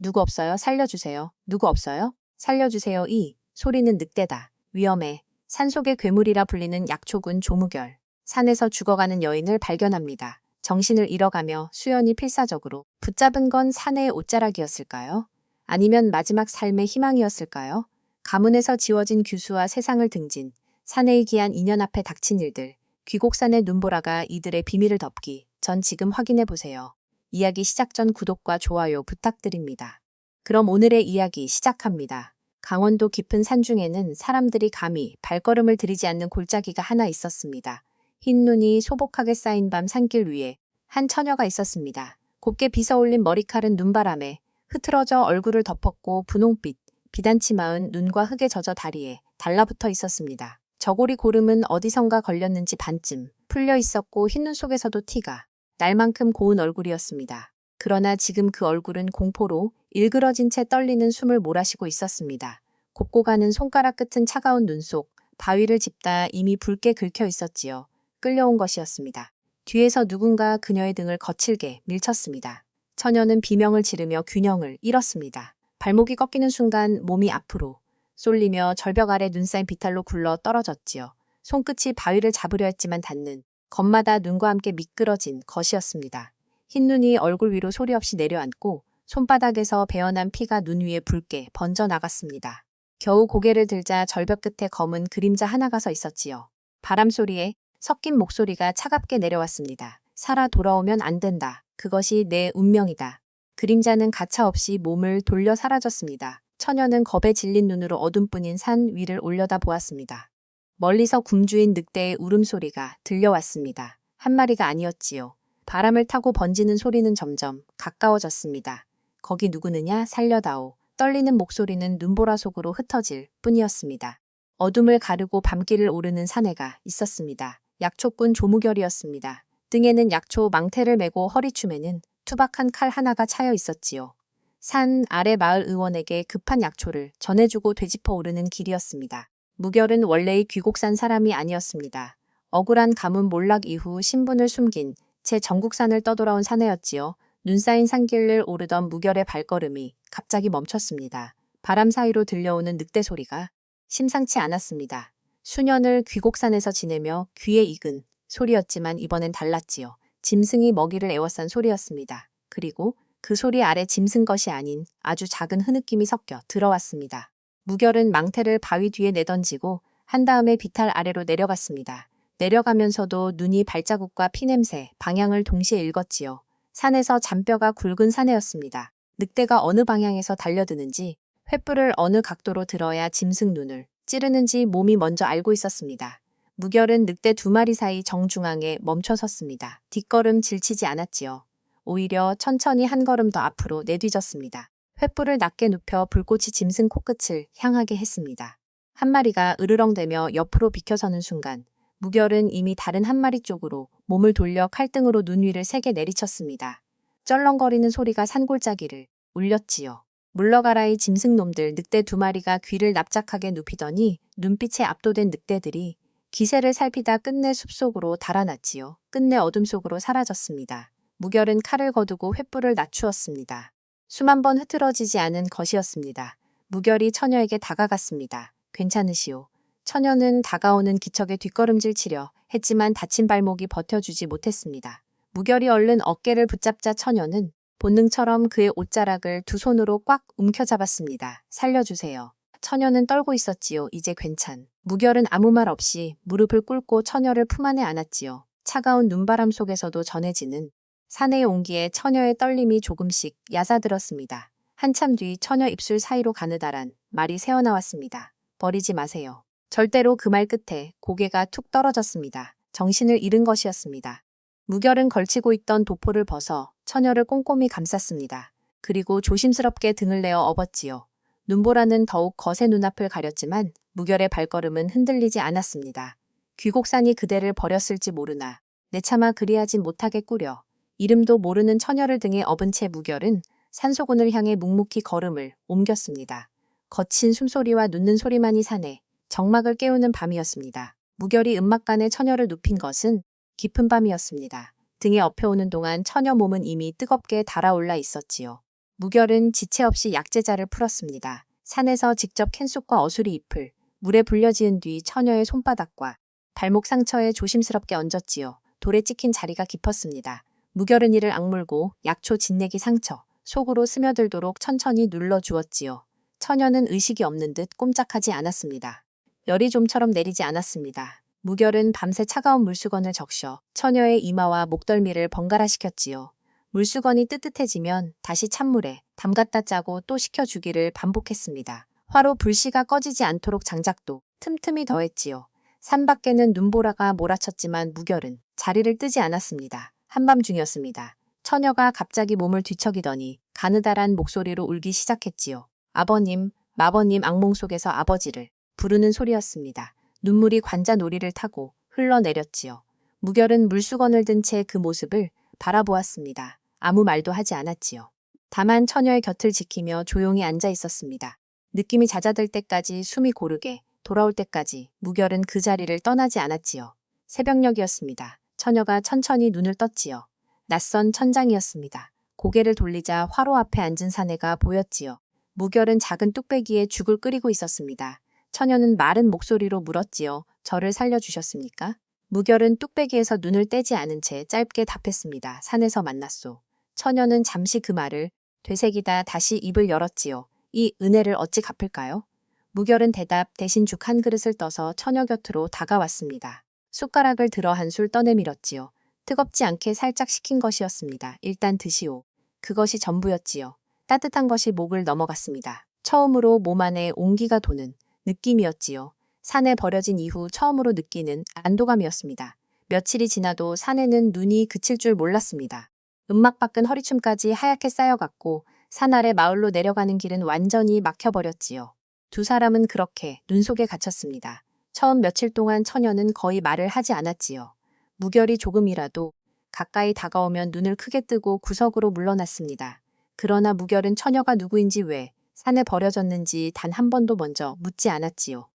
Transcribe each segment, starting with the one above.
누구 없어요? 살려주세요. 누구 없어요? 살려주세요. 이 소리는 늑대다. 위험해. 산속의 괴물이라 불리는 약초군 조무결. 산에서 죽어가는 여인을 발견합니다. 정신을 잃어가며 수연이 필사적으로 붙잡은 건 사내의 옷자락이었을까요? 아니면 마지막 삶의 희망이었을까요? 가문에서 지워진 규수와 세상을 등진 사내의 기한 인연 앞에 닥친 일들, 귀곡산의 눈보라가 이들의 비밀을 덮기 전 지금 확인해 보세요. 이야기 시작 전 구독과 좋아요 부탁드립니다. 그럼 오늘의 이야기 시작합니다. 강원도 깊은 산중에는 사람들이 감히 발걸음을 들이지 않는 골짜기가 하나 있었습니다. 흰 눈이 소복하게 쌓인 밤 산길 위에 한 처녀가 있었습니다. 곱게 빗어올린 머리칼은 눈바람에 흐트러져 얼굴을 덮었고 분홍빛, 비단치 마은 눈과 흙에 젖어 다리에 달라붙어 있었습니다. 저고리 고름은 어디선가 걸렸는지 반쯤 풀려 있었고 흰눈 속에서도 티가 날 만큼 고운 얼굴이었습니다. 그러나 지금 그 얼굴은 공포로 일그러진 채 떨리는 숨을 몰아쉬고 있었습니다. 곱고 가는 손가락 끝은 차가운 눈 속 바위를 짚다 이미 붉게 긁혀 있었지요. 끌려온 것이었습니다. 뒤에서 누군가 그녀의 등을 거칠게 밀쳤습니다. 처녀는 비명을 지르며 균형을 잃었습니다. 발목이 꺾이는 순간 몸이 앞으로 쏠리며 절벽 아래 눈 쌓인 비탈로 굴러 떨어졌지요. 손끝이 바위를 잡으려 했지만 닿는 겁마다 눈과 함께 미끄러진 것이었습니다. 흰눈이 얼굴 위로 소리 없이 내려앉고 손바닥에서 배어난 피가 눈 위에 붉게 번져 나갔습니다. 겨우 고개를 들자 절벽 끝에 검은 그림자 하나가 서 있었지요. 바람 소리에 섞인 목소리가 차갑게 내려왔습니다. 살아 돌아오면 안 된다. 그것이 내 운명이다. 그림자는 가차없이 몸을 돌려 사라졌습니다. 처녀는 겁에 질린 눈으로 어둠뿐인 산 위를 올려다 보았습니다. 멀리서 굶주인 늑대의 울음소리가 들려왔습니다. 한 마리가 아니었지요. 바람을 타고 번지는 소리는 점점 가까워졌습니다. 거기 누구느냐 살려다오. 떨리는 목소리는 눈보라 속으로 흩어질 뿐이었습니다. 어둠을 가르고 밤길을 오르는 사내가 있었습니다. 약초꾼 조무결이었습니다. 등에는 약초 망태를 메고 허리춤에는 투박한 칼 하나가 차여 있었지요. 산 아래 마을 의원에게 급한 약초를 전해주고 되짚어 오르는 길이었습니다. 무결은 원래의 귀곡산 사람이 아니었습니다. 억울한 가문 몰락 이후 신분을 숨긴 채 전국산을 떠돌아온 사내였지요. 눈 쌓인 산길을 오르던 무결의 발걸음이 갑자기 멈췄습니다. 바람 사이로 들려오는 늑대 소리가 심상치 않았습니다. 수년을 귀곡산에서 지내며 귀에 익은 소리였지만 이번엔 달랐지요. 짐승이 먹이를 애워싼 소리였습니다. 그리고 그 소리 아래 짐승 것이 아닌 아주 작은 흐느낌이 섞여 들어왔습니다. 무결은 망태를 바위 뒤에 내던지고 한 다음에 비탈 아래로 내려갔습니다. 내려가면서도 눈이 발자국과 피냄새, 방향을 동시에 읽었지요. 산에서 잔뼈가 굵은 사내였습니다. 늑대가 어느 방향에서 달려드는지 횃불을 어느 각도로 들어야 짐승 눈을 찌르는지 몸이 먼저 알고 있었습니다. 무결은 늑대 두 마리 사이 정중앙에 멈춰 섰습니다. 뒷걸음 질치지 않았지요. 오히려 천천히 한 걸음 더 앞으로 내뒤졌습니다. 횃불을 낮게 눕혀 불꽃이 짐승 코끝을 향하게 했습니다. 한 마리가 으르렁대며 옆으로 비켜서는 순간 무결은 이미 다른 한 마리 쪽으로 몸을 돌려 칼등으로 눈 위를 세게 내리쳤습니다. 쩔렁거리는 소리가 산골짜기를 울렸지요. 물러가라이 짐승놈들. 늑대 두 마리가 귀를 납작하게 눕히더니 눈빛에 압도된 늑대들이 기세를 살피다 끝내 숲속으로 달아났지요. 끝내 어둠 속으로 사라졌습니다. 무결은 칼을 거두고 횃불을 낮추었습니다. 수만 번 흐트러지지 않은 것이었습니다. 무결이 처녀에게 다가갔습니다. 괜찮으시오. 처녀는 다가오는 기척에 뒷걸음질 치려 했지만 다친 발목이 버텨주지 못했습니다. 무결이 얼른 어깨를 붙잡자 처녀는 본능처럼 그의 옷자락을 두 손으로 꽉 움켜잡았습니다. 살려주세요. 처녀는 떨고 있었지요. 이제 괜찮. 무결은 아무 말 없이 무릎을 꿇고 처녀를 품 안에 안았지요. 차가운 눈바람 속에서도 전해지는 사내의 온기에 처녀의 떨림이 조금씩 야사들었습니다. 한참 뒤 처녀 입술 사이로 가느다란 말이 새어나왔습니다. 버리지 마세요. 절대로. 그 말 끝에 고개가 툭 떨어졌습니다. 정신을 잃은 것이었습니다. 무결은 걸치고 있던 도포를 벗어 처녀를 꼼꼼히 감쌌습니다. 그리고 조심스럽게 등을 내어 업었지요. 눈보라는 더욱 거세 눈앞을 가렸지만 무결의 발걸음은 흔들리지 않았습니다. 귀곡산이 그대를 버렸을지 모르나 내차마 그리하지 못하겠구려. 이름도 모르는 처녀를 등에 업은 채 무결은 산소군을 향해 묵묵히 걸음을 옮겼습니다. 거친 숨소리와 눕는 소리만이 산에 정막을 깨우는 밤이었습니다. 무결이 음막간에 처녀를 눕힌 것은 깊은 밤이었습니다. 등에 업혀오는 동안 처녀 몸은 이미 뜨겁게 달아올라 있었지요. 무결은 지체 없이 약제자를 풀었습니다. 산에서 직접 캔쑥과 어수리 잎을 물에 불려지은 뒤 처녀의 손바닥과 발목 상처에 조심스럽게 얹었지요. 돌에 찍힌 자리가 깊었습니다. 무결은 이를 악물고 약초 진내기 상처, 속으로 스며들도록 천천히 눌러주었지요. 처녀는 의식이 없는 듯 꼼짝하지 않았습니다. 열이 좀처럼 내리지 않았습니다. 무결은 밤새 차가운 물수건을 적셔 처녀의 이마와 목덜미를 번갈아시켰지요. 물수건이 뜨뜻해지면 다시 찬물에 담갔다 짜고 또 식혀주기를 반복했습니다. 화로 불씨가 꺼지지 않도록 장작도 틈틈이 더했지요. 산 밖에는 눈보라가 몰아쳤지만 무결은 자리를 뜨지 않았습니다. 한밤중이었습니다. 처녀가 갑자기 몸을 뒤척이더니 가느다란 목소리로 울기 시작했지요. 아버님, 마버님 악몽 속에서 아버지를 부르는 소리였습니다. 눈물이 관자놀이를 타고 흘러내렸지요. 무결은 물수건을 든 채 그 모습을 바라보았습니다. 아무 말도 하지 않았지요. 다만 처녀의 곁을 지키며 조용히 앉아 있었습니다. 느낌이 잦아들 때까지 숨이 고르게 돌아올 때까지 무결은 그 자리를 떠나지 않았지요. 새벽녘이었습니다. 처녀가 천천히 눈을 떴지요. 낯선 천장이었습니다. 고개를 돌리자 화로 앞에 앉은 사내가 보였지요. 무결은 작은 뚝배기에 죽을 끓이고 있었습니다. 처녀는 마른 목소리로 물었지요. 저를 살려주셨습니까? 무결은 뚝배기에서 눈을 떼지 않은 채 짧게 답했습니다. 산에서 만났소. 처녀는 잠시 그 말을 되새기다 다시 입을 열었지요. 이 은혜를 어찌 갚을까요? 무결은 대답 대신 죽 한 그릇을 떠서 처녀 곁으로 다가왔습니다. 숟가락을 들어 한술 떠내밀었지요. 뜨겁지 않게 살짝 식힌 것이었습니다. 일단 드시오. 그것이 전부였지요. 따뜻한 것이 목을 넘어갔습니다. 처음으로 몸 안에 온기가 도는 느낌이었지요. 산에 버려진 이후 처음으로 느끼는 안도감이었습니다. 며칠이 지나도 산에는 눈이 그칠 줄 몰랐습니다. 음막박근 허리춤까지 하얗게 쌓여갔고 산 아래 마을로 내려가는 길은 완전히 막혀버렸지요. 두 사람은 그렇게 눈 속에 갇혔습니다. 처음 며칠 동안 처녀는 거의 말을 하지 않았지요. 무결이 조금이라도 가까이 다가오면 눈을 크게 뜨고 구석으로 물러났습니다. 그러나 무결은 처녀가 누구인지 왜 산에 버려졌는지 단 한 번도 먼저 묻지 않았지요.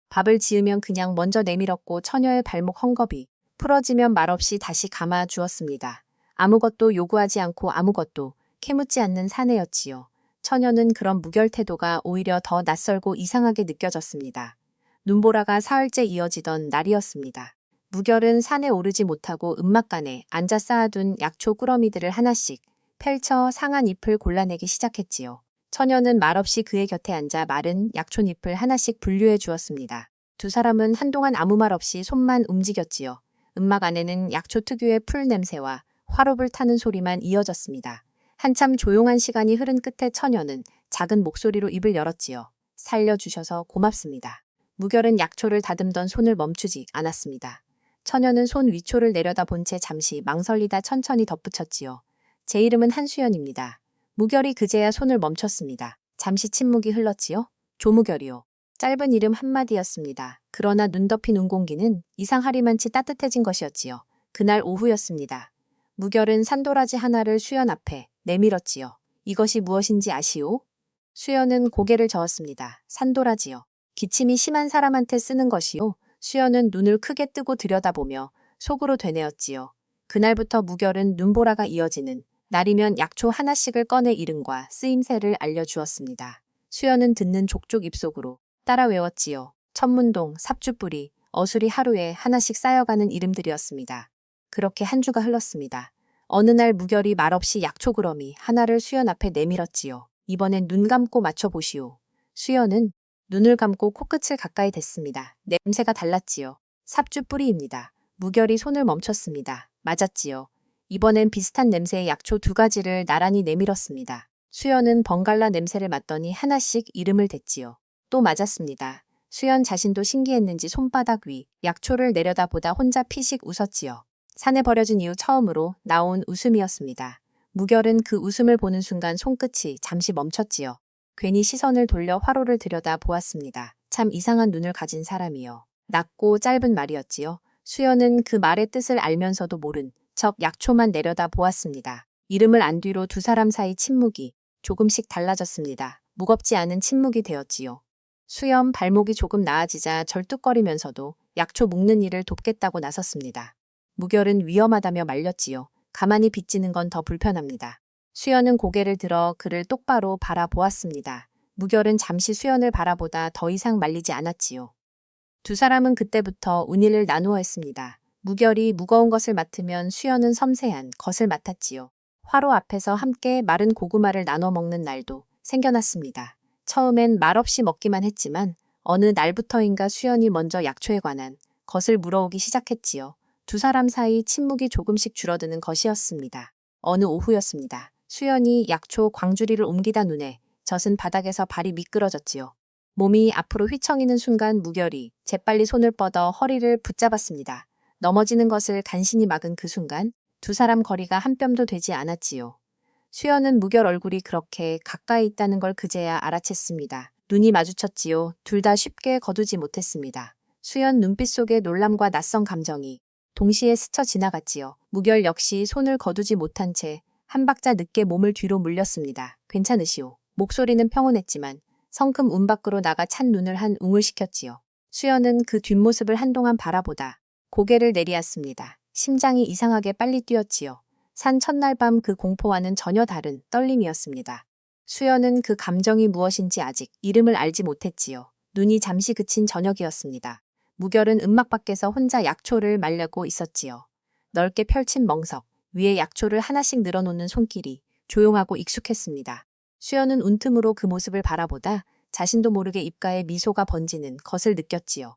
밥을 지으면 그냥 먼저 내밀었고 처녀의 발목 헝겊이 풀어지면 말없이 다시 감아 주었습니다. 아무것도 요구하지 않고 아무것도 캐묻지 않는 사내였지요. 처녀는 그런 무결 태도가 오히려 더 낯설고 이상하게 느껴졌습니다. 눈보라가 사흘째 이어지던 날이었습니다. 무결은 산에 오르지 못하고 음막간에 앉아 쌓아둔 약초 꾸러미들을 하나씩 펼쳐 상한 잎을 골라내기 시작했지요. 처녀는 말없이 그의 곁에 앉아 마른 약초잎을 하나씩 분류해 주었습니다. 두 사람은 한동안 아무 말 없이 손만 움직였지요. 음막 안에는 약초 특유의 풀 냄새와 화롯을 타는 소리만 이어졌습니다. 한참 조용한 시간이 흐른 끝에 처녀는 작은 목소리로 입을 열었지요. 살려주셔서 고맙습니다. 무결은 약초를 다듬던 손을 멈추지 않았습니다. 처녀는 손 위초를 내려다본 채 잠시 망설이다 천천히 덧붙였지요. 제 이름은 한수연입니다. 무결이 그제야 손을 멈췄습니다. 잠시 침묵이 흘렀지요. 조무결이요. 짧은 이름 한마디였습니다. 그러나 눈 덮인 운공기는 이상하리만치 따뜻해진 것이었지요. 그날 오후였습니다. 무결은 산도라지 하나를 수연 앞에 내밀었지요. 이것이 무엇인지 아시오? 수연은 고개를 저었습니다. 산도라지요. 기침이 심한 사람한테 쓰는 것이요. 수연은 눈을 크게 뜨고 들여다보며 속으로 되뇌었지요. 그날부터 무결은 눈보라가 이어지는 날이면 약초 하나씩을 꺼내 이름과 쓰임새를 알려주었습니다. 수연은 듣는 족족 입속으로 따라 외웠지요. 천문동, 삽주뿌리, 어수리 하루에 하나씩 쌓여가는 이름들이었습니다. 그렇게 한 주가 흘렀습니다. 어느 날 무결이 말없이 약초 그러미 하나를 수연 앞에 내밀었지요. 이번엔 눈 감고 맞춰보시오. 수연은 눈을 감고 코끝을 가까이 댔습니다. 냄새가 달랐지요. 삽주뿌리입니다. 무결이 손을 멈췄습니다. 맞았지요. 이번엔 비슷한 냄새의 약초 2가지를 나란히 내밀었습니다. 수연은 번갈라 냄새를 맡더니 하나씩 이름을 댔지요. 또 맞았습니다. 수연 자신도 신기했는지 손바닥 위 약초를 내려다보다 혼자 피식 웃었지요. 산에 버려진 이후 처음으로 나온 웃음이었습니다. 무결은 그 웃음을 보는 순간 손끝이 잠시 멈췄지요. 괜히 시선을 돌려 화로를 들여다 보았습니다. 참 이상한 눈을 가진 사람이요. 낮고 짧은 말이었지요. 수연은 그 말의 뜻을 알면서도 모른 척 약초만 내려다 보았습니다. 이름을 안 뒤로 두 사람 사이 침묵이 조금씩 달라졌습니다. 무겁지 않은 침묵이 되었지요. 수연 발목이 조금 나아지자 절뚝거리면서도 약초 묶는 일을 돕겠다고 나섰습니다. 무결은 위험하다며 말렸지요. 가만히 빚지는 건 더 불편합니다. 수연은 고개를 들어 그를 똑바로 바라보았습니다. 무결은 잠시 수연을 바라보다 더 이상 말리지 않았지요. 두 사람은 그때부터 운일을 나누어 했습니다. 무결이 무거운 것을 맡으면 수연은 섬세한 것을 맡았지요. 화로 앞에서 함께 마른 고구마를 나눠 먹는 날도 생겨났습니다. 처음엔 말없이 먹기만 했지만 어느 날부터인가 수연이 먼저 약초에 관한 것을 물어오기 시작했지요. 두 사람 사이 침묵이 조금씩 줄어드는 것이었습니다. 어느 오후였습니다. 수연이 약초 광주리를 옮기다 눈에 젖은 바닥에서 발이 미끄러졌지요. 몸이 앞으로 휘청이는 순간 무결이 재빨리 손을 뻗어 허리를 붙잡았습니다. 넘어지는 것을 간신히 막은 그 순간 두 사람 거리가 한 뼘도 되지 않았지요. 수연은 무결 얼굴이 그렇게 가까이 있다는 걸 그제야 알아챘습니다. 눈이 마주쳤지요. 둘 다 쉽게 거두지 못했습니다. 수연 눈빛 속에 놀람과 낯선 감정이 동시에 스쳐 지나갔지요. 무결 역시 손을 거두지 못한 채 한 박자 늦게 몸을 뒤로 물렸습니다. 괜찮으시오. 목소리는 평온했지만 성큼 운 밖으로 나가 찬 눈을 한 웅을시켰지요. 수연은 그 뒷모습을 한동안 바라보다 고개를 내리았습니다. 심장이 이상하게 빨리 뛰었지요. 산 첫날 밤 그 공포와는 전혀 다른 떨림이었습니다. 수연은 그 감정이 무엇인지 아직 이름을 알지 못했지요. 눈이 잠시 그친 저녁이었습니다. 무결은 음막 밖에서 혼자 약초를 말려고 있었지요. 넓게 펼친 멍석, 위에 약초를 하나씩 늘어놓는 손길이 조용하고 익숙했습니다. 수연은 운틈으로 그 모습을 바라보다 자신도 모르게 입가에 미소가 번지는 것을 느꼈지요.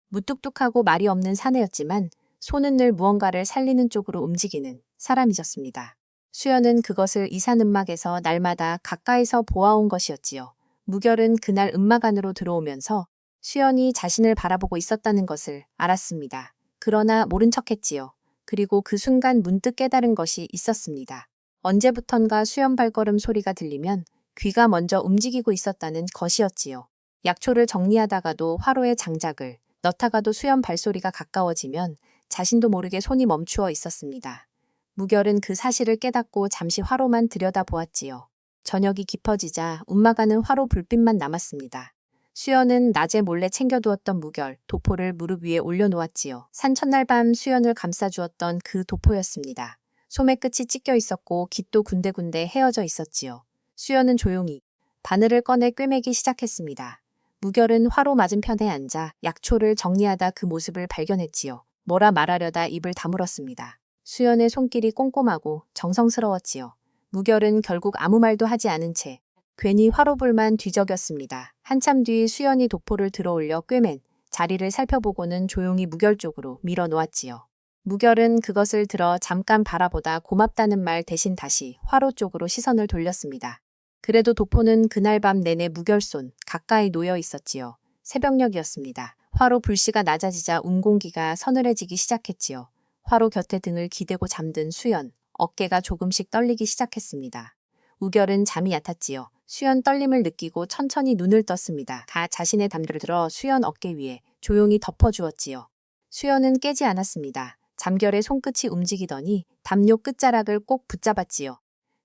무뚝뚝하고 말이 없는 사내였지만 손은 늘 무언가를 살리는 쪽으로 움직이는 사람이었습니다. 수연은 그것을 이산 음막에서 날마다 가까이서 보아온 것이었지요. 무결은 그날 음막 안으로 들어오면서 수연이 자신을 바라보고 있었다는 것을 알았습니다. 그러나 모른 척했지요. 그리고 그 순간 문득 깨달은 것이 있었습니다. 언제부턴가 수연 발걸음 소리가 들리면 귀가 먼저 움직이고 있었다는 것이었지요. 약초를 정리하다가도 화로에 장작을 넣다가도 수연 발소리가 가까워지면 자신도 모르게 손이 멈추어 있었습니다. 무결은 그 사실을 깨닫고 잠시 화로만 들여다보았지요. 저녁이 깊어지자 움막아는 화로 불빛만 남았습니다. 수연은 낮에 몰래 챙겨두었던 무결, 도포를 무릎 위에 올려놓았지요. 산 첫날 밤 수연을 감싸주었던 그 도포였습니다. 소매 끝이 찢겨 있었고 깃도 군데군데 헤어져 있었지요. 수연은 조용히 바늘을 꺼내 꿰매기 시작했습니다. 무결은 화로 맞은편에 앉아 약초를 정리하다 그 모습을 발견했지요. 뭐라 말하려다 입을 다물었습니다. 수연의 손길이 꼼꼼하고 정성스러웠지요. 무결은 결국 아무 말도 하지 않은 채 괜히 화로불만 뒤적였습니다. 한참 뒤 수연이 도포를 들어올려 꿰맨 자리를 살펴보고는 조용히 무결 쪽으로 밀어놓았지요. 무결은 그것을 들어 잠깐 바라보다 고맙다는 말 대신 다시 화로 쪽으로 시선을 돌렸습니다. 그래도 도포는 그날 밤 내내 무결손 가까이 놓여 있었지요. 새벽녘이었습니다. 화로 불씨가 낮아지자 운공기가 서늘해지기 시작했지요. 화로 곁에 등을 기대고 잠든 수연, 어깨가 조금씩 떨리기 시작했습니다. 우결은 잠이 얕았지요. 수연 떨림을 느끼고 천천히 눈을 떴습니다. 자신의 담요를 들어 수연 어깨 위에 조용히 덮어주었지요. 수연은 깨지 않았습니다. 잠결에 손끝이 움직이더니 담요 끝자락을 꼭 붙잡았지요.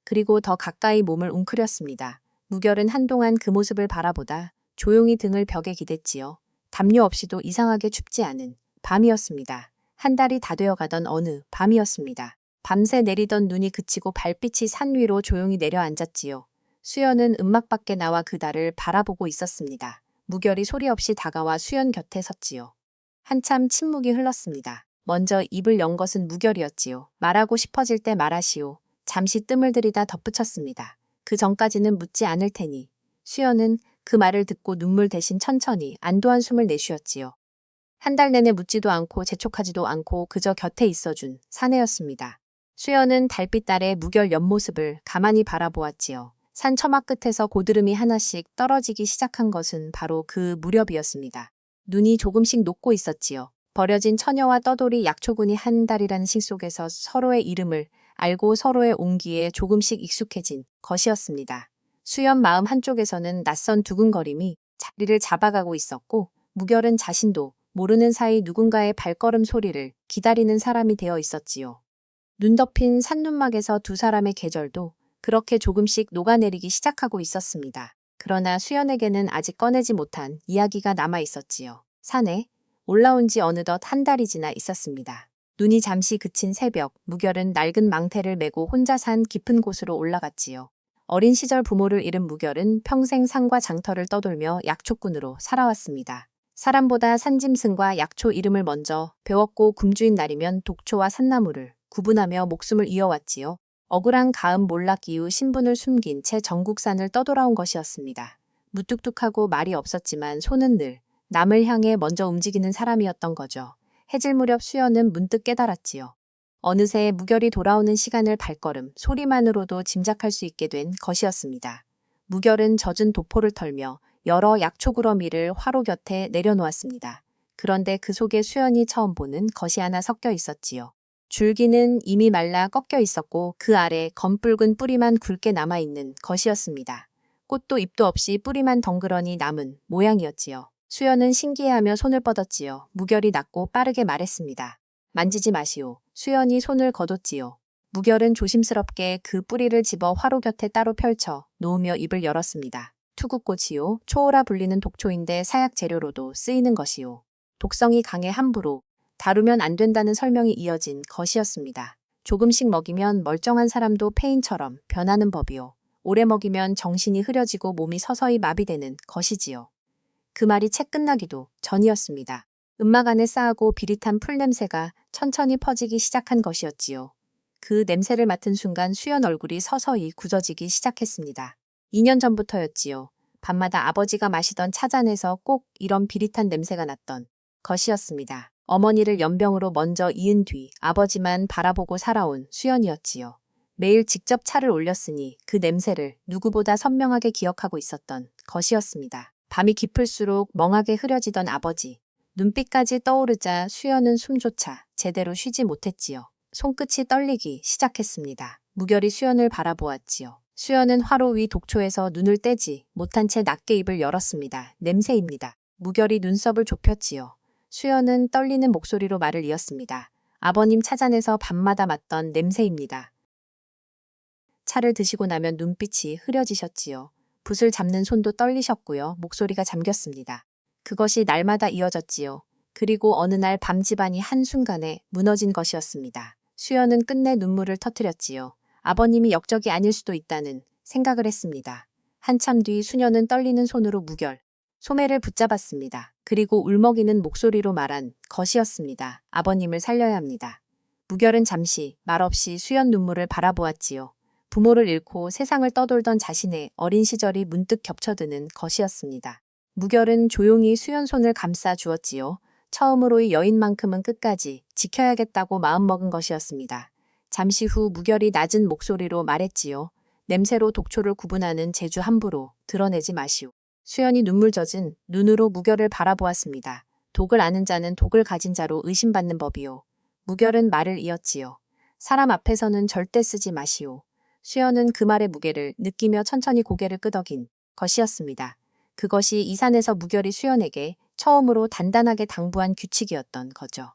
그리고 더 가까이 몸을 웅크렸습니다. 무결은 한동안 그 모습을 바라보다 조용히 등을 벽에 기댔지요. 담요 없이도 이상하게 춥지 않은 밤이었습니다. 한 달이 다 되어가던 어느 밤이었습니다. 밤새 내리던 눈이 그치고 발빛이 산 위로 조용히 내려앉았지요. 수연은 음막 밖에 나와 그 달을 바라보고 있었습니다. 무결이 소리 없이 다가와 수연 곁에 섰지요. 한참 침묵이 흘렀습니다. 먼저 입을 연 것은 무결이었지요. 말하고 싶어질 때 말하시오. 잠시 뜸을 들이다 덧붙였습니다. 그 전까지는 묻지 않을 테니. 수연은 그 말을 듣고 눈물 대신 천천히 안도한 숨을 내쉬었지요. 한 달 내내 묻지도 않고 재촉하지도 않고 그저 곁에 있어준 사내였습니다. 수연은 달빛 아래 무결 옆모습을 가만히 바라보았지요. 산 처막 끝에서 고드름이 하나씩 떨어지기 시작한 것은 바로 그 무렵이었습니다. 눈이 조금씩 녹고 있었지요. 버려진 처녀와 떠돌이 약초군이 한 달이라는 식 속에서 서로의 이름을 알고 서로의 온기에 조금씩 익숙해진 것이었습니다. 수연 마음 한쪽에서는 낯선 두근거림이 자리를 잡아가고 있었고 무결은 자신도 모르는 사이 누군가의 발걸음 소리를 기다리는 사람이 되어 있었지요. 눈 덮인 산눈막에서 두 사람의 계절도 그렇게 조금씩 녹아내리기 시작하고 있었습니다. 그러나 수연에게는 아직 꺼내지 못한 이야기가 남아 있었지요. 산에 올라온 지 어느덧 한 달이 지나 있었습니다. 눈이 잠시 그친 새벽, 무결은 낡은 망태를 메고 혼자 산 깊은 곳으로 올라갔지요. 어린 시절 부모를 잃은 무결은 평생 산과 장터를 떠돌며 약초꾼으로 살아왔습니다. 사람보다 산짐승과 약초 이름을 먼저 배웠고 굶주인 날이면 독초와 산나무를 구분하며 목숨을 이어왔지요. 억울한 가음 몰락 이후 신분을 숨긴 채 전국산을 떠돌아온 것이었습니다. 무뚝뚝하고 말이 없었지만 손은 늘 남을 향해 먼저 움직이는 사람이었던 거죠. 해질 무렵 수연은 문득 깨달았지요. 어느새 무결이 돌아오는 시간을 발걸음, 소리만으로도 짐작할 수 있게 된 것이었습니다. 무결은 젖은 도포를 털며 여러 약초구러미를 화로 곁에 내려놓았습니다. 그런데 그 속에 수연이 처음 보는 것이 하나 섞여 있었지요. 줄기는 이미 말라 꺾여 있었고 그 아래 검붉은 뿌리만 굵게 남아있는 것이었습니다. 꽃도 잎도 없이 뿌리만 덩그러니 남은 모양이었지요. 수연은 신기해하며 손을 뻗었지요. 무결이 낮고 빠르게 말했습니다. 만지지 마시오. 수연이 손을 거뒀지요. 무결은 조심스럽게 그 뿌리를 집어 화로 곁에 따로 펼쳐 놓으며 입을 열었습니다. 투구꽃이요. 초오라 불리는 독초인데 사약 재료로도 쓰이는 것이요. 독성이 강해 함부로 다루면 안 된다는 설명이 이어진 것이었습니다. 조금씩 먹이면 멀쩡한 사람도 폐인처럼 변하는 법이요. 오래 먹이면 정신이 흐려지고 몸이 서서히 마비되는 것이지요. 그 말이 채 끝나기도 전이었습니다. 음막 안에 싸하고 비릿한 풀냄새가 천천히 퍼지기 시작한 것이었지요. 그 냄새를 맡은 순간 수연 얼굴이 서서히 굳어지기 시작했습니다. 2년 전부터였지요. 밤마다 아버지가 마시던 차잔에서 꼭 이런 비릿한 냄새가 났던 것이었습니다. 어머니를 연병으로 먼저 이은 뒤 아버지만 바라보고 살아온 수연이었지요. 매일 직접 차를 올렸으니 그 냄새를 누구보다 선명하게 기억하고 있었던 것이었습니다. 밤이 깊을수록 멍하게 흐려지던 아버지. 눈빛까지 떠오르자 수연은 숨조차 제대로 쉬지 못했지요. 손끝이 떨리기 시작했습니다. 무결이 수연을 바라보았지요. 수연은 화로 위 독초에서 눈을 떼지 못한 채 낮게 입을 열었습니다. 냄새입니다. 무결이 눈썹을 좁혔지요. 수연은 떨리는 목소리로 말을 이었습니다. 아버님 차잔에서 밤마다 맡던 냄새입니다. 차를 드시고 나면 눈빛이 흐려지셨지요. 붓을 잡는 손도 떨리셨고요. 목소리가 잠겼습니다. 그것이 날마다 이어졌지요. 그리고 어느 날 밤 집안이 한순간에 무너진 것이었습니다. 수연은 끝내 눈물을 터뜨렸지요. 아버님이 역적이 아닐 수도 있다는 생각을 했습니다. 한참 뒤 수녀는 떨리는 손으로 무결, 소매를 붙잡았습니다. 그리고 울먹이는 목소리로 말한 것이었습니다. 아버님을 살려야 합니다. 무결은 잠시 말없이 수연 눈물을 바라보았지요. 부모를 잃고 세상을 떠돌던 자신의 어린 시절이 문득 겹쳐드는 것이었습니다. 무결은 조용히 수연 손을 감싸 주었지요. 처음으로의 여인만큼은 끝까지 지켜야겠다고 마음먹은 것이었습니다. 잠시 후 무결이 낮은 목소리로 말했지요. 냄새로 독초를 구분하는 재주 함부로 드러내지 마시오. 수연이 눈물 젖은 눈으로 무결을 바라보았습니다. 독을 아는 자는 독을 가진 자로 의심받는 법이요. 무결은 말을 이었지요. 사람 앞에서는 절대 쓰지 마시오. 수연은 그 말의 무게를 느끼며 천천히 고개를 끄덕인 것이었습니다. 그것이 이 산에서 무결이 수연에게 처음으로 단단하게 당부한 규칙이었던 거죠.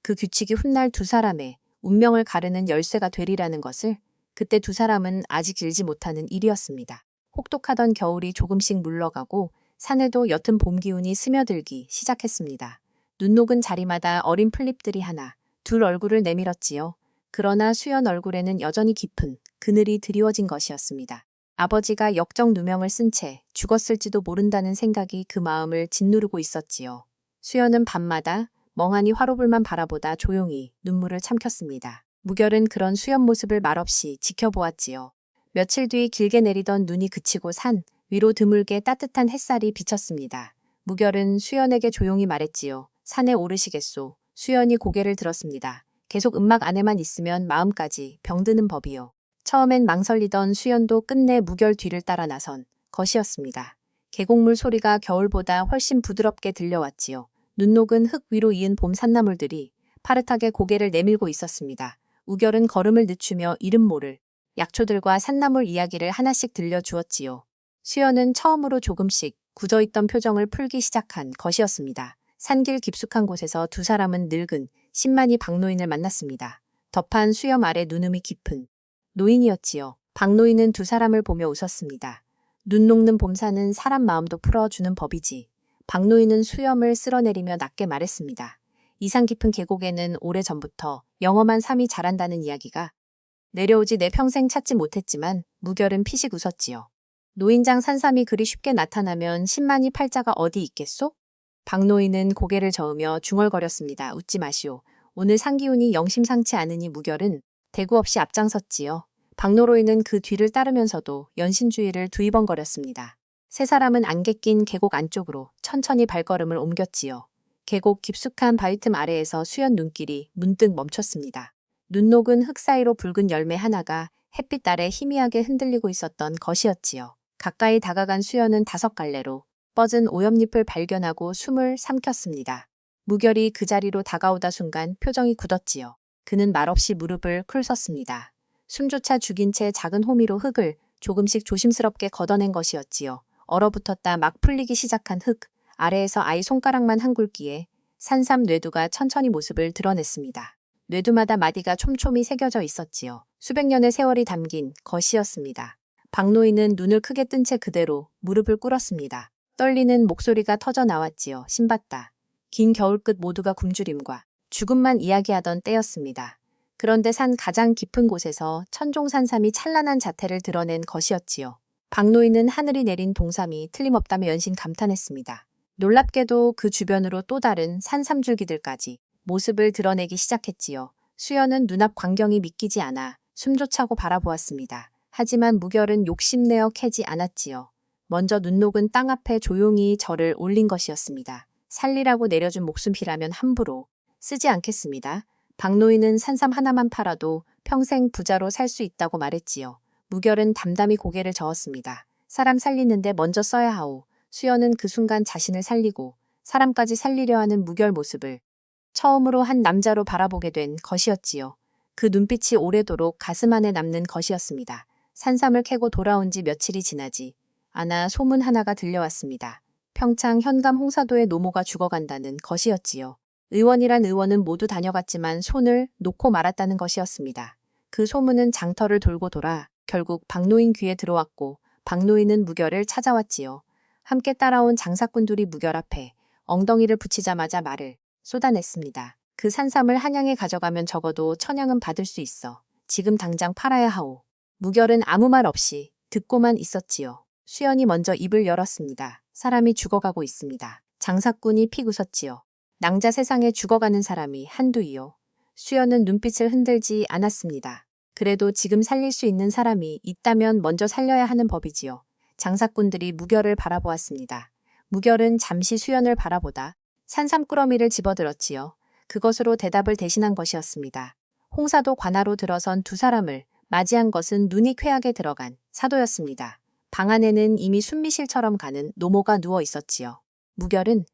그 규칙이 훗날 두 사람의 운명을 가르는 열쇠가 되리라는 것을 그때 두 사람은 아직 알지 못하는 일이었습니다. 혹독하던 겨울이 조금씩 물러가고 산에도 옅은 봄 기운이 스며들기 시작했습니다. 눈 녹은 자리마다 어린 풀잎들이 하나, 둘 얼굴을 내밀었지요. 그러나 수연 얼굴에는 여전히 깊은 그늘이 드리워진 것이었습니다. 아버지가 역적 누명을 쓴 채 죽었을지도 모른다는 생각이 그 마음을 짓누르고 있었지요. 수연은 밤마다 멍하니 화로불만 바라보다 조용히 눈물을 참켰습니다. 무결은 그런 수연 모습을 말없이 지켜보았지요. 며칠 뒤 길게 내리던 눈이 그치고 산 위로 드물게 따뜻한 햇살이 비쳤습니다. 무결은 수연에게 조용히 말했지요. 산에 오르시겠소. 수연이 고개를 들었습니다. 계속 음막 안에만 있으면 마음까지 병드는 법이요. 처음엔 망설이던 수연도 끝내 무결 뒤를 따라 나선 것이었습니다. 계곡물 소리가 겨울보다 훨씬 부드럽게 들려왔지요. 눈 녹은 흙 위로 이은 봄 산나물들이 파릇하게 고개를 내밀고 있었습니다. 우결은 걸음을 늦추며 이름 모를 약초들과 산나물 이야기를 하나씩 들려주었지요. 수연은 처음으로 조금씩 굳어있던 표정을 풀기 시작한 것이었습니다. 산길 깊숙한 곳에서 두 사람은 늙은 신만이 박노인을 만났습니다. 덥한 수염 아래 눈음이 깊은 노인이었지요. 박노인은 두 사람을 보며 웃었습니다. 눈 녹는 봄산은 사람 마음도 풀어주는 법이지. 박노인은 수염을 쓸어내리며 낮게 말했습니다. 이상 깊은 계곡에는 오래전부터 영험한 삼이 자란다는 이야기가 내려오지 내 평생 찾지 못했지만 무결은 피식 웃었지요. 노인장 산삼이 그리 쉽게 나타나면 10만이 팔자가 어디 있겠소? 박노인은 고개를 저으며 중얼거렸습니다. 웃지 마시오. 오늘 상기운이 영심상치 않으니 무결은 대구 없이 앞장섰지요. 박노로인은 그 뒤를 따르면서도 연신주의를 두이번거렸습니다. 세 사람은 안개 낀 계곡 안쪽으로 천천히 발걸음을 옮겼지요. 계곡 깊숙한 바위 틈 아래에서 수연 눈길이 문득 멈췄습니다. 눈 녹은 흙 사이로 붉은 열매 하나가 햇빛 아래 희미하게 흔들리고 있었던 것이었지요. 가까이 다가간 수연은 5갈래로 뻗은 오염잎을 발견하고 숨을 삼켰습니다. 무결이 그 자리로 다가오다 순간 표정이 굳었지요. 그는 말없이 무릎을 꿇었습니다. 숨조차 죽인 채 작은 호미로 흙을 조금씩 조심스럽게 걷어낸 것이었지요. 얼어붙었다 막 풀리기 시작한 흙 아래에서 아이 손가락만 한 굵기에 산삼 뇌두가 천천히 모습을 드러냈습니다. 뇌두마다 마디가 촘촘히 새겨져 있었지요. 수백 년의 세월이 담긴 것이었습니다. 박노인은 눈을 크게 뜬 채 그대로 무릎을 꿇었습니다. 떨리는 목소리가 터져 나왔지요. 신봤다. 긴 겨울 끝 모두가 굶주림과 죽음만 이야기하던 때였습니다. 그런데 산 가장 깊은 곳에서 천종산삼이 찬란한 자태를 드러낸 것이었지요. 박노인은 하늘이 내린 동삼이 틀림없다며 연신 감탄했습니다. 놀랍게도 그 주변으로 또 다른 산삼줄기들까지 모습을 드러내기 시작했지요. 수연은 눈앞 광경이 믿기지 않아 숨조차고 바라보았습니다. 하지만 무결은 욕심내어 캐지 않았지요. 먼저 눈 녹은 땅 앞에 조용히 절을 올린 것이었습니다. 살리라고 내려준 목숨이라면 함부로 쓰지 않겠습니다. 박노인은 산삼 하나만 팔아도 평생 부자로 살 수 있다고 말했지요. 무결은 담담히 고개를 저었습니다. 사람 살리는데 먼저 써야 하오. 수연은 그 순간 자신을 살리고 사람까지 살리려 하는 무결 모습을 처음으로 한 남자로 바라보게 된 것이었지요. 그 눈빛이 오래도록 가슴 안에 남는 것이었습니다. 산삼을 캐고 돌아온 지 며칠이 지나지 않아 소문 하나가 들려왔습니다. 평창 현감 홍사도의 노모가 죽어간다는 것이었지요. 의원이란 의원은 모두 다녀갔지만 손을 놓고 말았다는 것이었습니다. 그 소문은 장터를 돌고 돌아 결국 박노인 귀에 들어왔고 박노인은 무결을 찾아왔지요. 함께 따라온 장사꾼들이 무결 앞에 엉덩이를 붙이자마자 말을 쏟아냈습니다. 그 산삼을 한양에 가져가면 적어도 천냥은 받을 수 있어. 지금 당장 팔아야 하오. 무결은 아무 말 없이 듣고만 있었지요. 수연이 먼저 입을 열었습니다. 사람이 죽어가고 있습니다. 장사꾼이 픽 웃었지요. 낭자 세상에 죽어가는 사람이 한두이요. 수연은 눈빛을 흔들지 않았습니다. 그래도 지금 살릴 수 있는 사람이 있다면 먼저 살려야 하는 법이지요. 장사꾼들이 무결을 바라보았습니다. 무결은 잠시 수연을 바라보다 산삼꾸러미를 집어들었지요. 그것으로 대답을 대신한 것이었습니다. 홍사도 관하로 들어선 두 사람을 맞이한 것은 눈이 쾌하게 들어간 사도였습니다. 방 안에는 이미 순미실처럼 가는 노모가 누워 있었지요. 무결은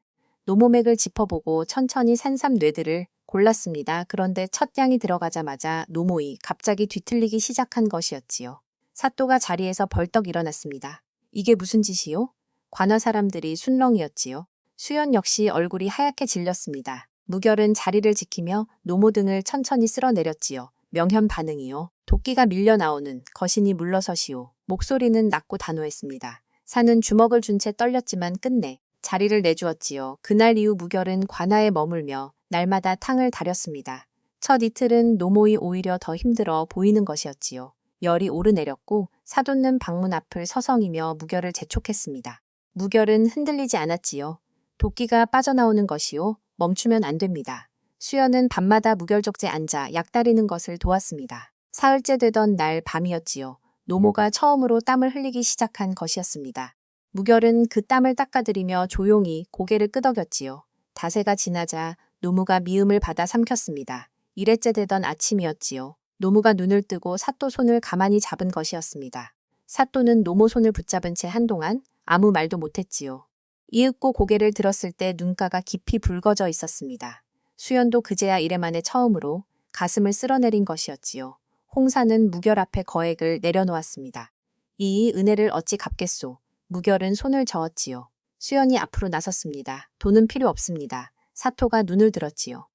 노모맥을 짚어보고 천천히 산삼 뇌들을 골랐습니다. 그런데 첫 양이 들어가자마자 노모이 갑자기 뒤틀리기 시작한 것이었지요. 사또가 자리에서 벌떡 일어났습니다. 이게 무슨 짓이요? 관아 사람들이 순렁이었지요. 수연 역시 얼굴이 하얗게 질렸습니다. 무결은 자리를 지키며 노모 등을 천천히 쓸어내렸지요. 명현 반응이요. 도끼가 밀려 나오는 거신이 물러서시오. 목소리는 낮고 단호했습니다. 산은 주먹을 준 채 떨렸지만 끝내 자리를 내주었지요. 그날 이후 무결은 관아에 머물며 날마다 탕을 다렸습니다. 첫 이틀은 노모이 오히려 더 힘들어 보이는 것이었지요. 열이 오르내렸고 사돈는 방문 앞을 서성이며 무결을 재촉했습니다. 무결은 흔들리지 않았지요. 도끼가 빠져나오는 것이요. 멈추면 안 됩니다. 수연은 밤마다 무결족제 앉아 약다리는 것을 도왔습니다. 사흘째 되던 날 밤이었지요. 노모가 처음으로 땀을 흘리기 시작한 것이었습니다. 무결은 그 땀을 닦아들이며 조용히 고개를 끄덕였지요. 닷새가 지나자 노무가 미음을 받아 삼켰습니다. 일회째 되던 아침이었지요. 노무가 눈을 뜨고 사또 손을 가만히 잡은 것이었습니다. 사또는 노모 손을 붙잡은 채 한동안 아무 말도 못했지요. 이윽고 고개를 들었을 때 눈가가 깊이 붉어져 있었습니다. 수연도 그제야 이래만에 처음으로 가슴을 쓸어내린 것이었지요. 홍사는 무결 앞에 거액을 내려놓았습니다. 이 은혜를 어찌 갚겠소. 무결은 손을 저었지요. 수연이 앞으로 나섰습니다. 돈은 필요 없습니다. 사토가 눈을 들었지요.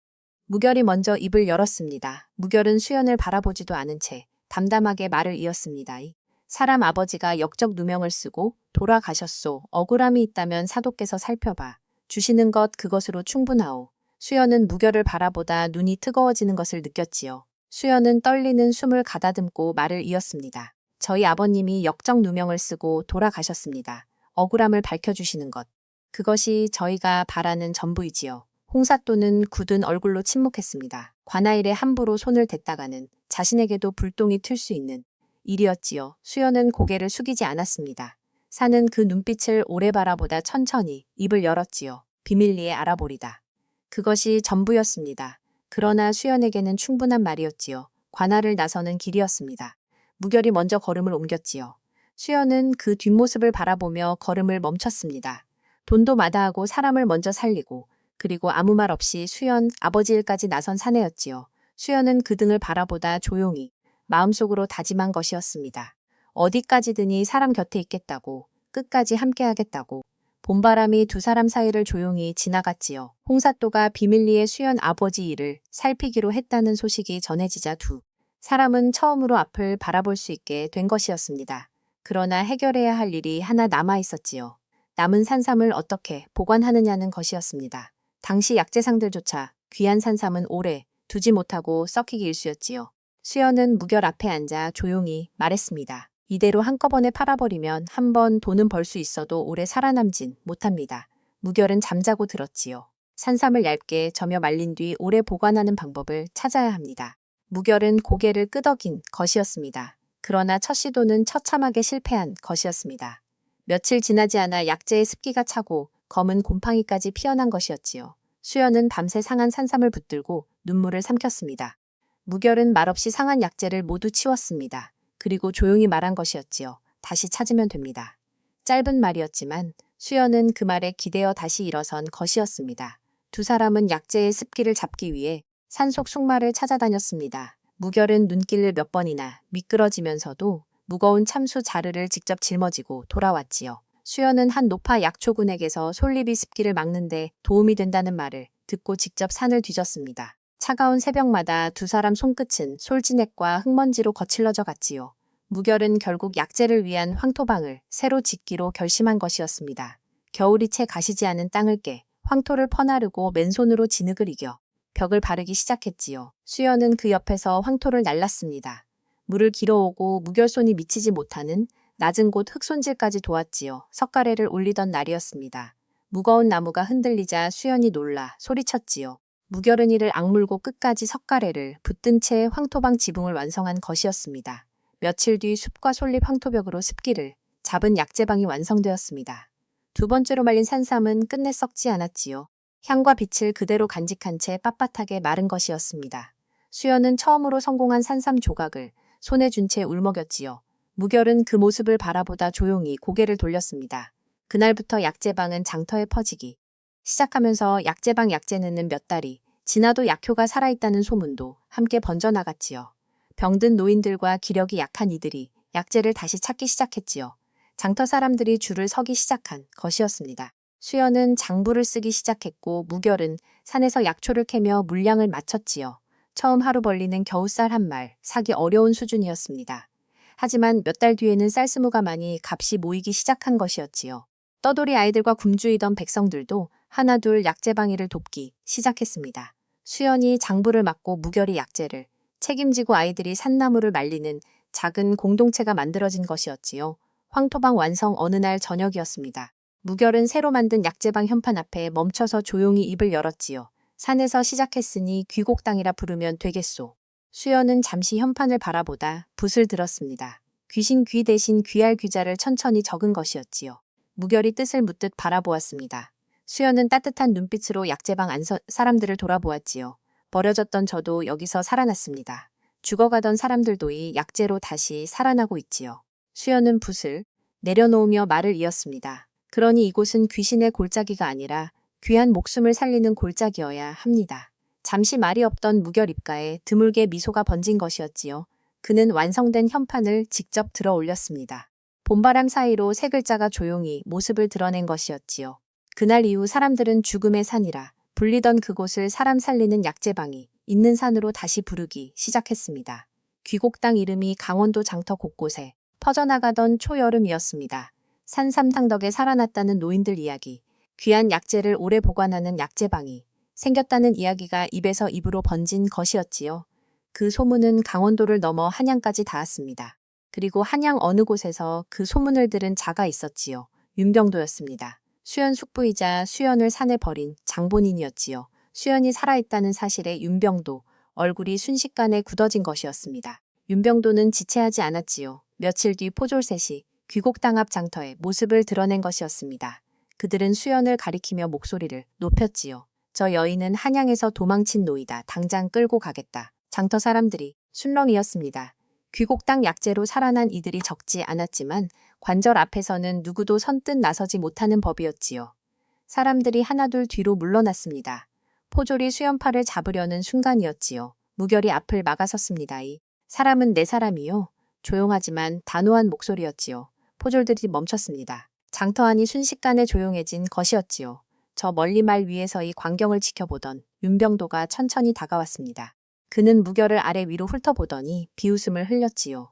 무결이 먼저 입을 열었습니다. 무결은 수연을 바라보지도 않은 채 담담하게 말을 이었습니다. 사람 아버지가 역적 누명을 쓰고 돌아가셨소. 억울함이 있다면 사도께서 살펴봐 주시는 것 그것으로 충분하오. 수연은 무결을 바라보다 눈이 뜨거워지는 것을 느꼈지요. 수연은 떨리는 숨을 가다듬고 말을 이었습니다. 저희 아버님이 역적 누명을 쓰고 돌아가셨습니다. 억울함을 밝혀주시는 것. 그것이 저희가 바라는 전부이지요. 홍사또는 굳은 얼굴로 침묵했습니다. 관아일에 함부로 손을 댔다가는 자신에게도 불똥이 튈 수 있는 일이었지요. 수연은 고개를 숙이지 않았습니다. 산은 그 눈빛을 오래 바라보다 천천히 입을 열었지요. 비밀리에 알아보리다. 그것이 전부였습니다. 그러나 수연에게는 충분한 말이었지요. 관아를 나서는 길이었습니다. 무결이 먼저 걸음을 옮겼지요. 수연은 그 뒷모습을 바라보며 걸음을 멈췄습니다. 돈도 마다하고 사람을 먼저 살리고 그리고 아무 말 없이 수연 아버지 일까지 나선 사내였지요. 수연은 그 등을 바라보다 조용히 마음속으로 다짐한 것이었습니다. 어디까지든지 사람 곁에 있겠다고, 끝까지 함께하겠다고. 봄바람이 두 사람 사이를 조용히 지나갔지요. 홍사또가 비밀리에 수연 아버지 일을 살피기로 했다는 소식이 전해지자 두 사람은 처음으로 앞을 바라볼 수 있게 된 것이었습니다. 그러나 해결해야 할 일이 하나 남아 있었지요. 남은 산삼을 어떻게 보관하느냐는 것이었습니다. 당시 약재상들조차 귀한 산삼은 오래 두지 못하고 썩히기 일쑤였지요. 수연은 무결 앞에 앉아 조용히 말했습니다. 이대로 한꺼번에 팔아버리면 한 번 돈은 벌 수 있어도 오래 살아남진 못합니다. 무결은 잠자고 들었지요. 산삼을 얇게 저며 말린 뒤 오래 보관하는 방법을 찾아야 합니다. 무결은 고개를 끄덕인 것이었습니다. 그러나 첫 시도는 처참하게 실패한 것이었습니다. 며칠 지나지 않아 약재의 습기가 차고 검은 곰팡이까지 피어난 것이었지요. 수연은 밤새 상한 산삼을 붙들고 눈물을 삼켰습니다. 무결은 말없이 상한 약재를 모두 치웠습니다. 그리고 조용히 말한 것이었지요. 다시 찾으면 됩니다. 짧은 말이었지만 수연은 그 말에 기대어 다시 일어선 것이었습니다. 두 사람은 약재의 습기를 잡기 위해 산속 숭마를 찾아다녔습니다. 무결은 눈길을 몇 번이나 미끄러지면서도 무거운 참수 자르를 직접 짊어지고 돌아왔지요. 수연은 한 노파 약초군에게서 솔잎이 습기를 막는데 도움이 된다는 말을 듣고 직접 산을 뒤졌습니다. 차가운 새벽마다 두 사람 손끝은 솔진액과 흙먼지로 거칠러져 갔지요. 무결은 결국 약재를 위한 황토방을 새로 짓기로 결심한 것이었습니다. 겨울이 채 가시지 않은 땅을 깨 황토를 퍼나르고 맨손으로 진흙을 이겨 벽을 바르기 시작했지요. 수연은 그 옆에서 황토를 날랐습니다. 물을 길어오고 무결손이 미치지 못하는 낮은 곳 흙손질까지 도왔지요. 석가래를 올리던 날이었습니다. 무거운 나무가 흔들리자 수연이 놀라 소리쳤지요. 무결은 이를 악물고 끝까지 석가래를 붙든 채 황토방 지붕을 완성한 것이었습니다. 며칠 뒤 숲과 솔잎 황토벽으로 습기를 잡은 약재방이 완성되었습니다. 두 번째로 말린 산삼은 끝내 썩지 않았지요. 향과 빛을 그대로 간직한 채 빳빳하게 마른 것이었습니다. 수연은 처음으로 성공한 산삼 조각을 손에 준 채 울먹였지요. 무결은 그 모습을 바라보다 조용히 고개를 돌렸습니다. 그날부터 약재방은 장터에 퍼지기 시작하면서 약재방 약재는 몇 달이 지나도 약효가 살아있다는 소문도 함께 번져나갔지요. 병든 노인들과 기력이 약한 이들이 약재를 다시 찾기 시작했지요. 장터 사람들이 줄을 서기 시작한 것이었습니다. 수연은 장부를 쓰기 시작했고 무결은 산에서 약초를 캐며 물량을 맞췄지요. 처음 하루 벌리는 겨우 쌀 한 말 사기 어려운 수준이었습니다. 하지만 몇 달 뒤에는 쌀스무가 많이 값이 모이기 시작한 것이었지요. 떠돌이 아이들과 굶주이던 백성들도 하나둘 약재방일을 돕기 시작했습니다. 수연이 장부를 맡고 무결이 약재를 책임지고 아이들이 산나무를 말리는 작은 공동체가 만들어진 것이었지요. 황토방 완성 어느 날 저녁이었습니다. 무결은 새로 만든 약재방 현판 앞에 멈춰서 조용히 입을 열었지요. 산에서 시작했으니 귀곡당이라 부르면 되겠소. 수연은 잠시 현판을 바라보다 붓을 들었습니다. 귀신 귀 대신 귀할 귀자를 천천히 적은 것이었지요. 무결이 뜻을 묻듯 바라보았습니다. 수연은 따뜻한 눈빛으로 약재방 안 사람들을 돌아보았지요. 버려졌던 저도 여기서 살아났습니다. 죽어가던 사람들도 이 약재로 다시 살아나고 있지요. 수연은 붓을 내려놓으며 말을 이었습니다. 그러니 이곳은 귀신의 골짜기가 아니라 귀한 목숨을 살리는 골짜기여야 합니다. 잠시 말이 없던 무결 입가에 드물게 미소가 번진 것이었지요. 그는 완성된 현판을 직접 들어 올렸습니다. 봄바람 사이로 세 글자가 조용히 모습을 드러낸 것이었지요. 그날 이후 사람들은 죽음의 산이라 불리던 그곳을 사람 살리는 약재방이 있는 산으로 다시 부르기 시작했습니다. 귀곡당 이름이 강원도 장터 곳곳에 퍼져나가던 초여름이었습니다. 산삼탕 덕에 살아났다는 노인들 이야기, 귀한 약재를 오래 보관하는 약재방이 생겼다는 이야기가 입에서 입으로 번진 것이었지요. 그 소문은 강원도를 넘어 한양까지 닿았습니다. 그리고 한양 어느 곳에서 그 소문을 들은 자가 있었지요. 윤병도였습니다. 수연 숙부이자 수연을 산에 버린 장본인이었지요. 수연이 살아있다는 사실에 윤병도, 얼굴이 순식간에 굳어진 것이었습니다. 윤병도는 지체하지 않았지요. 며칠 뒤 포졸셋이 귀곡당 앞 장터에 모습을 드러낸 것이었습니다. 그들은 수연을 가리키며 목소리를 높였지요. 저 여인은 한양에서 도망친 노이다. 당장 끌고 가겠다. 장터 사람들이 순렁이었습니다. 귀곡당 약재로 살아난 이들이 적지 않았지만 관절 앞에서는 누구도 선뜻 나서지 못하는 법이었지요. 사람들이 하나둘 뒤로 물러났습니다. 포졸이 수연팔을 잡으려는 순간이었지요. 무결이 앞을 막아섰습니다. 이 사람은 내 사람이요. 조용하지만 단호한 목소리였지요. 포졸들이 멈췄습니다. 장터 안이 순식간에 조용해진 것이었지요. 저 멀리 말 위에서 이 광경을 지켜보던 윤병도가 천천히 다가왔습니다. 그는 무결을 아래 위로 훑어보더니 비웃음을 흘렸지요.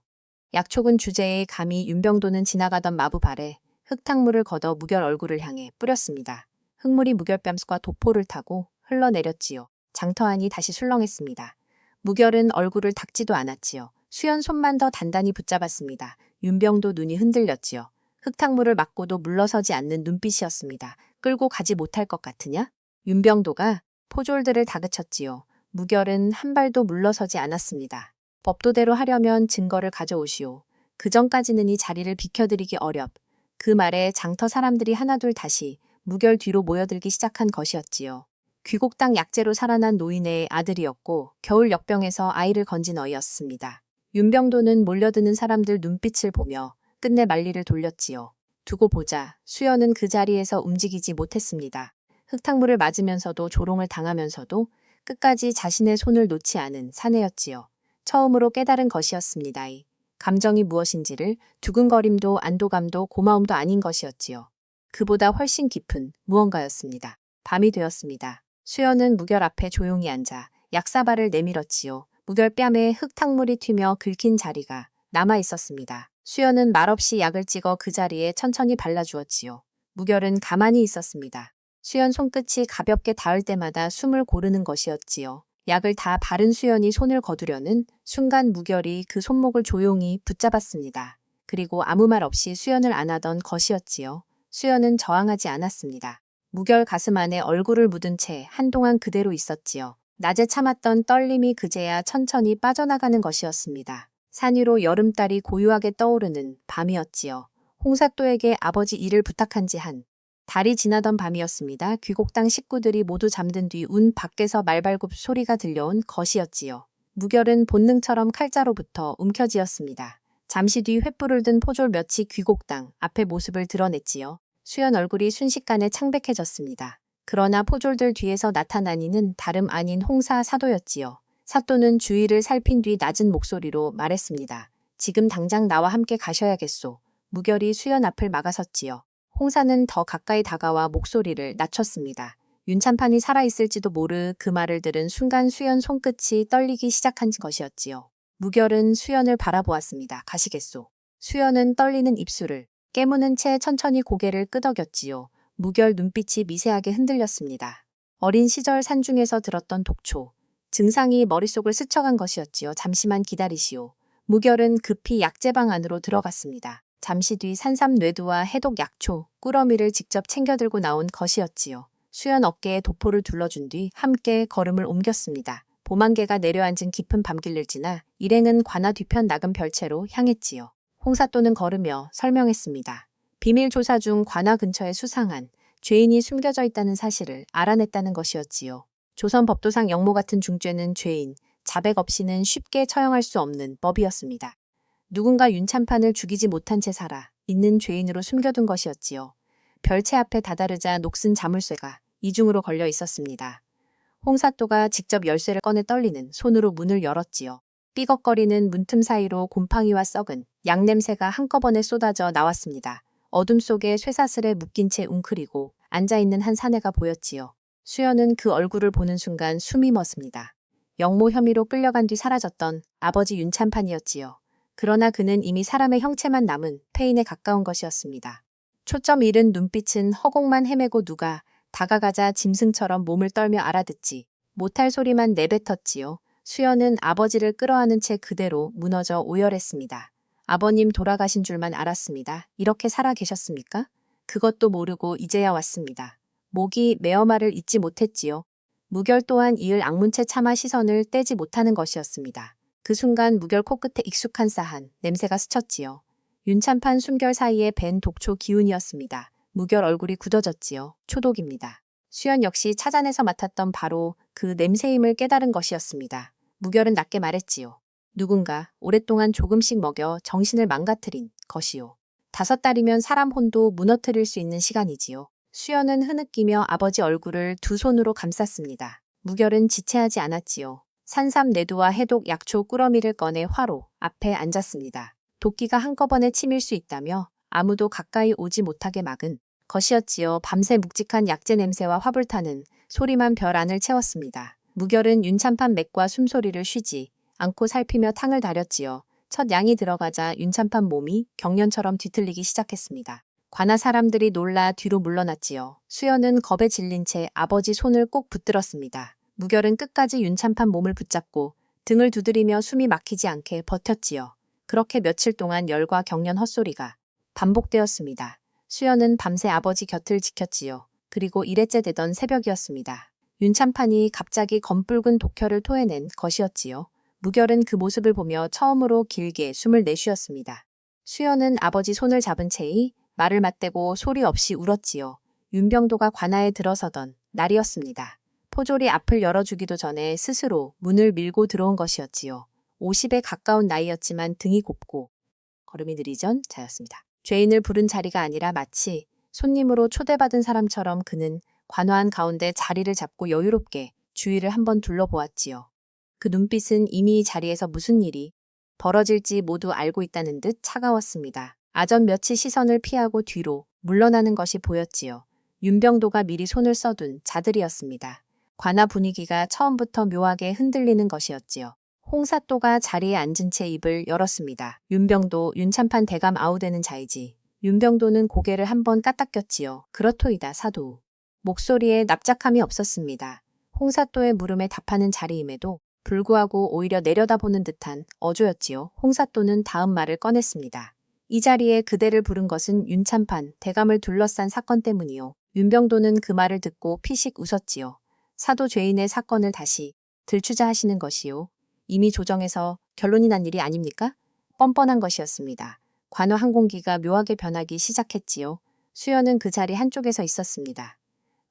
약촉은 주제에 감히 윤병도는 지나가던 마부발에 흙탕물을 걷어 무결 얼굴을 향해 뿌렸습니다. 흙물이 무결 뺨과 도포를 타고 흘러내렸지요. 장터 안이 다시 술렁했습니다. 무결은 얼굴을 닦지도 않았지요. 수연 손만 더 단단히 붙잡았습니다. 윤병도 눈이 흔들렸지요. 흙탕물을 맞고도 물러서지 않는 눈빛이었습니다. 끌고 가지 못할 것 같으냐? 윤병도가 포졸들을 다그쳤지요. 무결은 한 발도 물러서지 않았습니다. 법도대로 하려면 증거를 가져오시오. 그 전까지는 이 자리를 비켜드리기 어렵. 그 말에 장터 사람들이 하나둘 다시 무결 뒤로 모여들기 시작한 것이었지요. 귀곡당 약재로 살아난 노인의 아들이었고 겨울 역병에서 아이를 건진 어이였습니다. 윤병도는 몰려드는 사람들 눈빛을 보며 끝내 만리를 돌렸지요. 두고 보자. 수연은 그 자리에서 움직이지 못했습니다. 흙탕물을 맞으면서도 조롱을 당하면서도 끝까지 자신의 손을 놓지 않은 사내였지요. 처음으로 깨달은 것이었습니다. 이 감정이 무엇인지를 두근거림도 안도감도 고마움도 아닌 것이었지요. 그보다 훨씬 깊은 무언가였습니다. 밤이 되었습니다. 수연은 무결 앞에 조용히 앉아 약사발을 내밀었지요. 무결 뺨에 흙탕물이 튀며 긁힌 자리가 남아 있었습니다. 수연은 말없이 약을 찍어 그 자리에 천천히 발라주었지요. 무결은 가만히 있었습니다. 수연 손끝이 가볍게 닿을 때마다 숨을 고르는 것이었지요. 약을 다 바른 수연이 손을 거두려는 순간 무결이 그 손목을 조용히 붙잡았습니다. 그리고 아무 말 없이 수연을 안아던 것이었지요. 수연은 저항하지 않았습니다. 무결 가슴 안에 얼굴을 묻은 채 한동안 그대로 있었지요. 낮에 참았던 떨림이 그제야 천천히 빠져나가는 것이었습니다. 산 위로 여름달이 고요하게 떠오르는 밤이었지요. 홍사또에게 아버지 일을 부탁한 지 한 달이 지나던 밤이었습니다. 귀곡당 식구들이 모두 잠든 뒤 운 밖에서 말발굽 소리가 들려온 것이었지요. 무결은 본능처럼 칼자루부터 움켜쥐었습니다. 잠시 뒤 횃불을 든 포졸 몇이 귀곡당 앞에 모습을 드러냈지요. 수연 얼굴이 순식간에 창백해졌습니다. 그러나 포졸들 뒤에서 나타난 이는 다름 아닌 홍사 사도였지요. 사또는 주위를 살핀 뒤 낮은 목소리로 말했습니다. 지금 당장 나와 함께 가셔야겠소. 무결이 수연 앞을 막아섰지요. 홍사는 더 가까이 다가와 목소리를 낮췄습니다. 윤찬판이 살아있을지도 모르 그 말을 들은 순간 수연 손끝이 떨리기 시작한 것이었지요. 무결은 수연을 바라보았습니다. 가시겠소. 수연은 떨리는 입술을 깨무는 채 천천히 고개를 끄덕였지요. 무결 눈빛이 미세하게 흔들렸습니다. 어린 시절 산중에서 들었던 독초. 증상이 머릿속을 스쳐간 것이었지요. 잠시만 기다리시오. 무결은 급히 약재방 안으로 들어갔습니다. 잠시 뒤 산삼뇌두와 해독 약초, 꾸러미를 직접 챙겨 들고 나온 것이었지요. 수연 어깨에 도포를 둘러준 뒤 함께 걸음을 옮겼습니다. 봄안개가 내려앉은 깊은 밤길을 지나 일행은 관아 뒤편 nak은 별채로 향했지요. 홍사또는 걸으며 설명했습니다. 비밀 조사 중 관아 근처에 수상한 죄인이 숨겨져 있다는 사실을 알아냈다는 것이었지요. 조선 법도상 영모 같은 중죄는 죄인, 자백 없이는 쉽게 처형할 수 없는 법이었습니다. 누군가 윤찬판을 죽이지 못한 채 살아 있는 죄인으로 숨겨둔 것이었지요. 별채 앞에 다다르자 녹슨 자물쇠가 이중으로 걸려 있었습니다. 홍사또가 직접 열쇠를 꺼내 떨리는 손으로 문을 열었지요. 삐걱거리는 문틈 사이로 곰팡이와 썩은 약 냄새가 한꺼번에 쏟아져 나왔습니다. 어둠 속에 쇠사슬에 묶인 채 웅크리고 앉아있는 한 사내가 보였지요. 수연은 그 얼굴을 보는 순간 숨이 멎습니다. 영모 혐의로 끌려간 뒤 사라졌던 아버지 윤찬판이었지요. 그러나 그는 이미 사람의 형체만 남은 폐인에 가까운 것이었습니다. 초점 잃은 눈빛은 허공만 헤매고 누가 다가가자 짐승처럼 몸을 떨며 알아듣지 못할 소리만 내뱉었지요. 수연은 아버지를 끌어안은 채 그대로 무너져 오열했습니다. 아버님 돌아가신 줄만 알았습니다. 이렇게 살아 계셨습니까? 그것도 모르고 이제야 왔습니다. 목이 메어 말을 잇지 못했지요. 무결 또한 이을 악문채 차마 시선을 떼지 못하는 것이었습니다. 그 순간 무결 코끝에 익숙한 싸한 냄새가 스쳤지요. 윤찬판 숨결 사이에 밴 독초 기운이었습니다. 무결 얼굴이 굳어졌지요. 초독입니다. 수연 역시 찾아내서 맡았던 바로 그 냄새임을 깨달은 것이었습니다. 무결은 낮게 말했지요. 누군가 오랫동안 조금씩 먹여 정신을 망가뜨린 것이요. 5달이면 사람 혼도 무너뜨릴 수 있는 시간이지요. 수연은 흐느끼며 아버지 얼굴을 두 손으로 감쌌습니다. 무결은 지체하지 않았지요. 산삼내두와 해독 약초 꾸러미를 꺼내 화로 앞에 앉았습니다. 도끼가 한꺼번에 치밀 수 있다며 아무도 가까이 오지 못하게 막은 것이었지요. 밤새 묵직한 약재 냄새와 화불타는 소리만 별 안을 채웠습니다. 무결은 윤찬판 맥과 숨소리를 쉬지 않고 살피며 탕을 다렸지요. 첫 양이 들어가자 윤찬판 몸이 경련처럼 뒤틀리기 시작했습니다. 관아 사람들이 놀라 뒤로 물러났지요. 수연은 겁에 질린 채 아버지 손을 꼭 붙들었습니다. 무결은 끝까지 윤찬판 몸을 붙잡고 등을 두드리며 숨이 막히지 않게 버텼지요. 그렇게 며칠 동안 열과 경련 헛소리가 반복되었습니다. 수연은 밤새 아버지 곁을 지켰지요. 그리고 1회째 되던 새벽이었습니다. 윤찬판이 갑자기 검붉은 독혈을 토해낸 것이었지요. 무결은 그 모습을 보며 처음으로 길게 숨을 내쉬었습니다. 수연은 아버지 손을 잡은 채이 말을 맞대고 소리 없이 울었지요. 윤병도가 관아에 들어서던 날이었습니다. 포졸이 앞을 열어주기도 전에 스스로 문을 밀고 들어온 것이었지요. 50에 가까운 나이였지만 등이 곱고 걸음이 느리던 자였습니다. 죄인을 부른 자리가 아니라 마치 손님으로 초대받은 사람처럼 그는 관화한 가운데 자리를 잡고 여유롭게 주위를 한번 둘러보았지요. 그 눈빛은 이미 자리에서 무슨 일이 벌어질지 모두 알고 있다는 듯 차가웠습니다. 아전 몇이 시선을 피하고 뒤로 물러나는 것이 보였지요. 윤병도가 미리 손을 써둔 자들이었습니다. 관아 분위기가 처음부터 묘하게 흔들리는 것이었지요. 홍사또가 자리에 앉은 채 입을 열었습니다. 윤병도, 윤찬판 대감 아우되는 자이지. 윤병도는 고개를 한번 까딱꼈지요. 그렇토이다 사도. 목소리에 납작함이 없었습니다. 홍사또의 물음에 답하는 자리임에도 불구하고 오히려 내려다보는 듯한 어조였지요. 홍사또는 다음 말을 꺼냈습니다. 이 자리에 그대를 부른 것은 윤찬판, 대감을 둘러싼 사건 때문이요. 윤병도는 그 말을 듣고 피식 웃었지요. 사도 죄인의 사건을 다시 들추자 하시는 것이요. 이미 조정에서 결론이 난 일이 아닙니까? 뻔뻔한 것이었습니다. 관화 항공기가 묘하게 변하기 시작했지요. 수연은 그 자리 한쪽에서 있었습니다.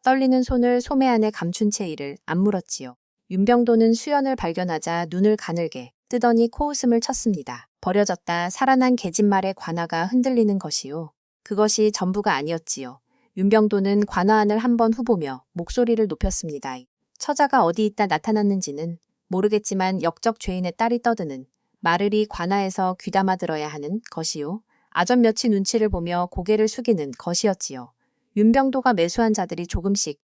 떨리는 손을 소매 안에 감춘 채 이를 안물었지요. 윤병도는 수연을 발견하자 눈을 가늘게 뜨더니 코웃음을 쳤습니다. 버려졌다 살아난 계집말에 관아가 흔들리는 것이요. 그것이 전부가 아니었지요. 윤병도는 관아 안을 한번 후보며 목소리를 높였습니다. 처자가 어디 있다 나타났는지는 모르겠지만 역적 죄인의 딸이 떠드는 마르리 관아에서 귀담아 들어야 하는 것이요. 아전 며칠 눈치를 보며 고개를 숙이는 것이었지요. 윤병도가 매수한 자들이 조금씩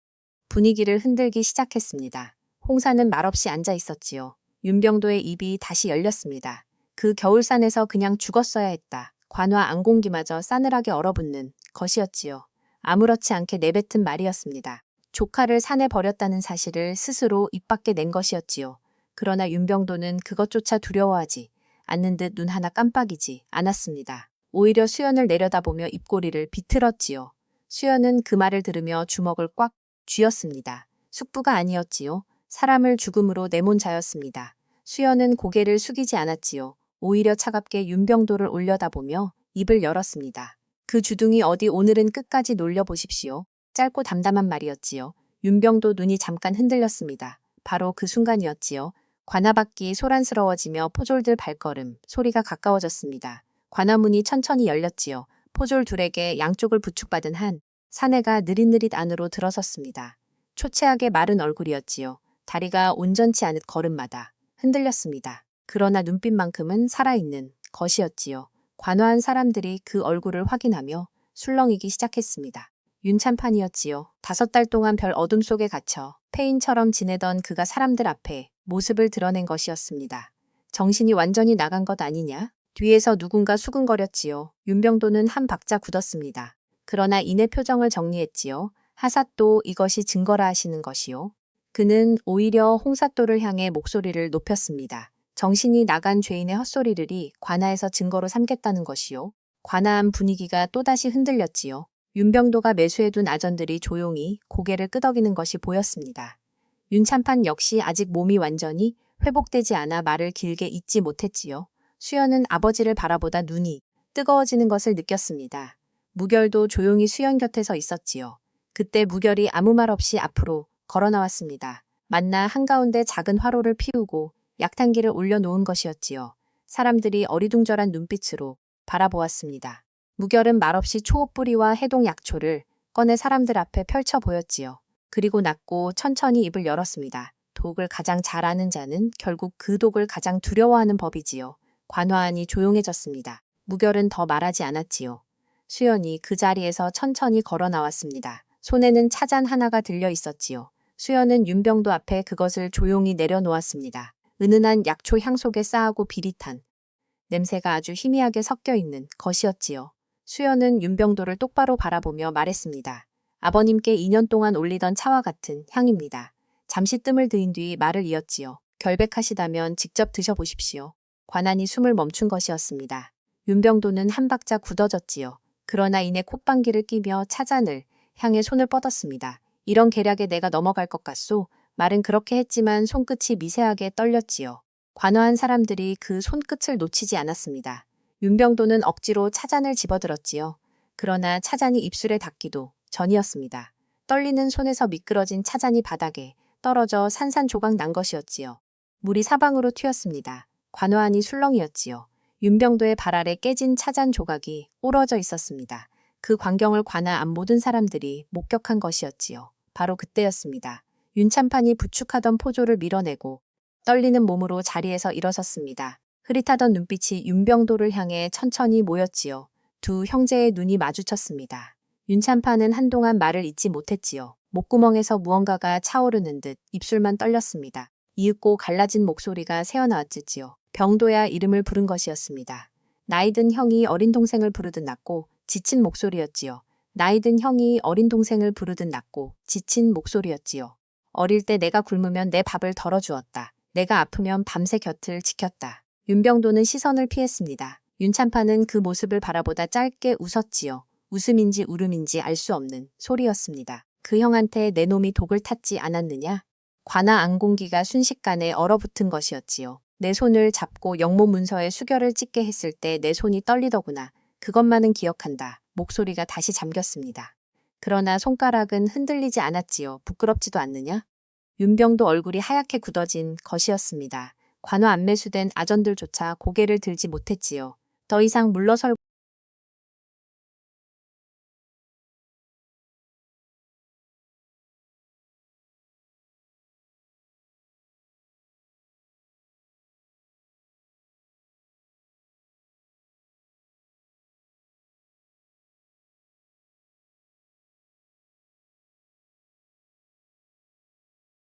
분위기를 흔들기 시작했습니다. 홍사는 말없이 앉아 있었지요. 윤병도의 입이 다시 열렸습니다. 그 겨울산에서 그냥 죽었어야 했다. 관화 안공기마저 싸늘하게 얼어붙는 것이었지요. 아무렇지 않게 내뱉은 말이었습니다. 조카를 산에 버렸다는 사실을 스스로 입 밖에 낸 것이었지요. 그러나 윤병도는 그것조차 두려워하지 않는 듯 눈 하나 깜빡이지 않았습니다. 오히려 수연을 내려다보며 입꼬리를 비틀었지요. 수연은 그 말을 들으며 주먹을 꽉 쥐었습니다. 숙부가 아니었지요. 사람을 죽음으로 내몬 자였습니다. 수연은 고개를 숙이지 않았지요. 오히려 차갑게 윤병도를 올려다보며 입을 열었습니다. 그 주둥이 어디 오늘은 끝까지 놀려보십시오. 짧고 담담한 말이었지요. 윤병도 눈이 잠깐 흔들렸습니다. 바로 그 순간이었지요. 관아밖이 소란스러워지며 포졸들 발걸음, 소리가 가까워졌습니다. 관아문이 천천히 열렸지요. 포졸 둘에게 양쪽을 부축받은 한 사내가 느릿느릿 안으로 들어섰습니다. 초췌하게 마른 얼굴이었지요. 다리가 온전치 않은 걸음마다 흔들렸습니다. 그러나 눈빛만큼은 살아있는 것이었지요. 관화한 사람들이 그 얼굴을 확인하며 술렁이기 시작했습니다. 윤찬판이었지요. 5달 동안 별 어둠 속에 갇혀 폐인처럼 지내던 그가 사람들 앞에 모습을 드러낸 것이었습니다. 정신이 완전히 나간 것 아니냐? 뒤에서 누군가 수근거렸지요. 윤병도는 한 박자 굳었습니다. 그러나 이내 표정을 정리했지요. 하사또 이것이 증거라 하시는 것이요. 그는 오히려 홍사또를 향해 목소리를 높였습니다. 정신이 나간 죄인의 헛소리들이 관아에서 증거로 삼겠다는 것이요. 관아한 분위기가 또다시 흔들렸지요. 윤병도가 매수해둔 아전들이 조용히 고개를 끄덕이는 것이 보였습니다. 윤참판 역시 아직 몸이 완전히 회복되지 않아 말을 길게 잇지 못했지요. 수연은 아버지를 바라보다 눈이 뜨거워지는 것을 느꼈습니다. 무결도 조용히 수연 곁에 서 있었지요. 그때 무결이 아무 말 없이 앞으로 걸어 나왔습니다. 만나 한가운데 작은 화로를 피우고 약탕기를 올려놓은 것이었지요. 사람들이 어리둥절한 눈빛으로 바라보았습니다. 무결은 말없이 초옷뿌리와 해동 약초를 꺼내 사람들 앞에 펼쳐 보였지요. 그리고 낮고 천천히 입을 열었습니다. 독을 가장 잘 아는 자는 결국 그 독을 가장 두려워하는 법이지요. 관화안이 조용해졌습니다. 무결은 더 말하지 않았지요. 수연이 그 자리에서 천천히 걸어 나왔습니다. 손에는 차잔 하나가 들려 있었지요. 수연은 윤병도 앞에 그것을 조용히 내려놓았습니다. 은은한 약초 향 속에 싸하고 비릿한 냄새가 아주 희미하게 섞여 있는 것이었지요. 수연은 윤병도를 똑바로 바라보며 말했습니다. 아버님께 2년 동안 올리던 차와 같은 향입니다. 잠시 뜸을 들인 뒤 말을 이었지요. 결백하시다면 직접 드셔보십시오. 관안이 숨을 멈춘 것이었습니다. 윤병도는 한 박자 굳어졌지요. 그러나 이내 콧방귀를 끼며 차잔을 향해 손을 뻗었습니다. 이런 계략에 내가 넘어갈 것 같소. 말은 그렇게 했지만 손끝이 미세하게 떨렸지요. 관화한 사람들이 그 손끝을 놓치지 않았습니다. 윤병도는 억지로 차잔을 집어들었지요. 그러나 차잔이 입술에 닿기도 전이었습니다. 떨리는 손에서 미끄러진 차잔이 바닥에 떨어져 산산조각 난 것이었지요. 물이 사방으로 튀었습니다. 관화안이 술렁이었지요. 윤병도의 발 아래 깨진 차잔 조각이 오러져 있었습니다. 그 광경을 관아안 모든 사람들이 목격한 것이었지요. 바로 그때였습니다. 윤참판이 부축하던 포조를 밀어내고 떨리는 몸으로 자리에서 일어섰습니다. 흐릿하던 눈빛이 윤병도를 향해 천천히 모였지요. 두 형제의 눈이 마주쳤습니다. 윤참판은 한동안 말을 잇지 못했지요. 목구멍에서 무언가가 차오르는 듯 입술만 떨렸습니다. 이윽고 갈라진 목소리가 새어나왔지요. 병도야 이름을 부른 것이었습니다. 나이든 형이 어린 동생을 부르듯 낮고 지친 목소리였지요. 나이든 형이 어린 동생을 부르듯 낮고 지친 목소리였지요. 어릴 때 내가 굶으면 내 밥을 덜어주었다. 내가 아프면 밤새 곁을 지켰다. 윤병도는 시선을 피했습니다. 윤참판은 그 모습을 바라보다 짧게 웃었지요. 웃음인지 울음인지 알 수 없는 소리였습니다. 그 형한테 내 놈이 독을 탔지 않았느냐? 관아 안공기가 순식간에 얼어붙은 것이었지요. 내 손을 잡고 영모 문서에 수결을 찍게 했을 때 내 손이 떨리더구나. 그것만은 기억한다. 목소리가 다시 잠겼습니다. 그러나 손가락은 흔들리지 않았지요. 부끄럽지도 않느냐? 윤병도 얼굴이 하얗게 굳어진 것이었습니다. 관화 안 매수된 아전들조차 고개를 들지 못했지요. 더 이상 물러설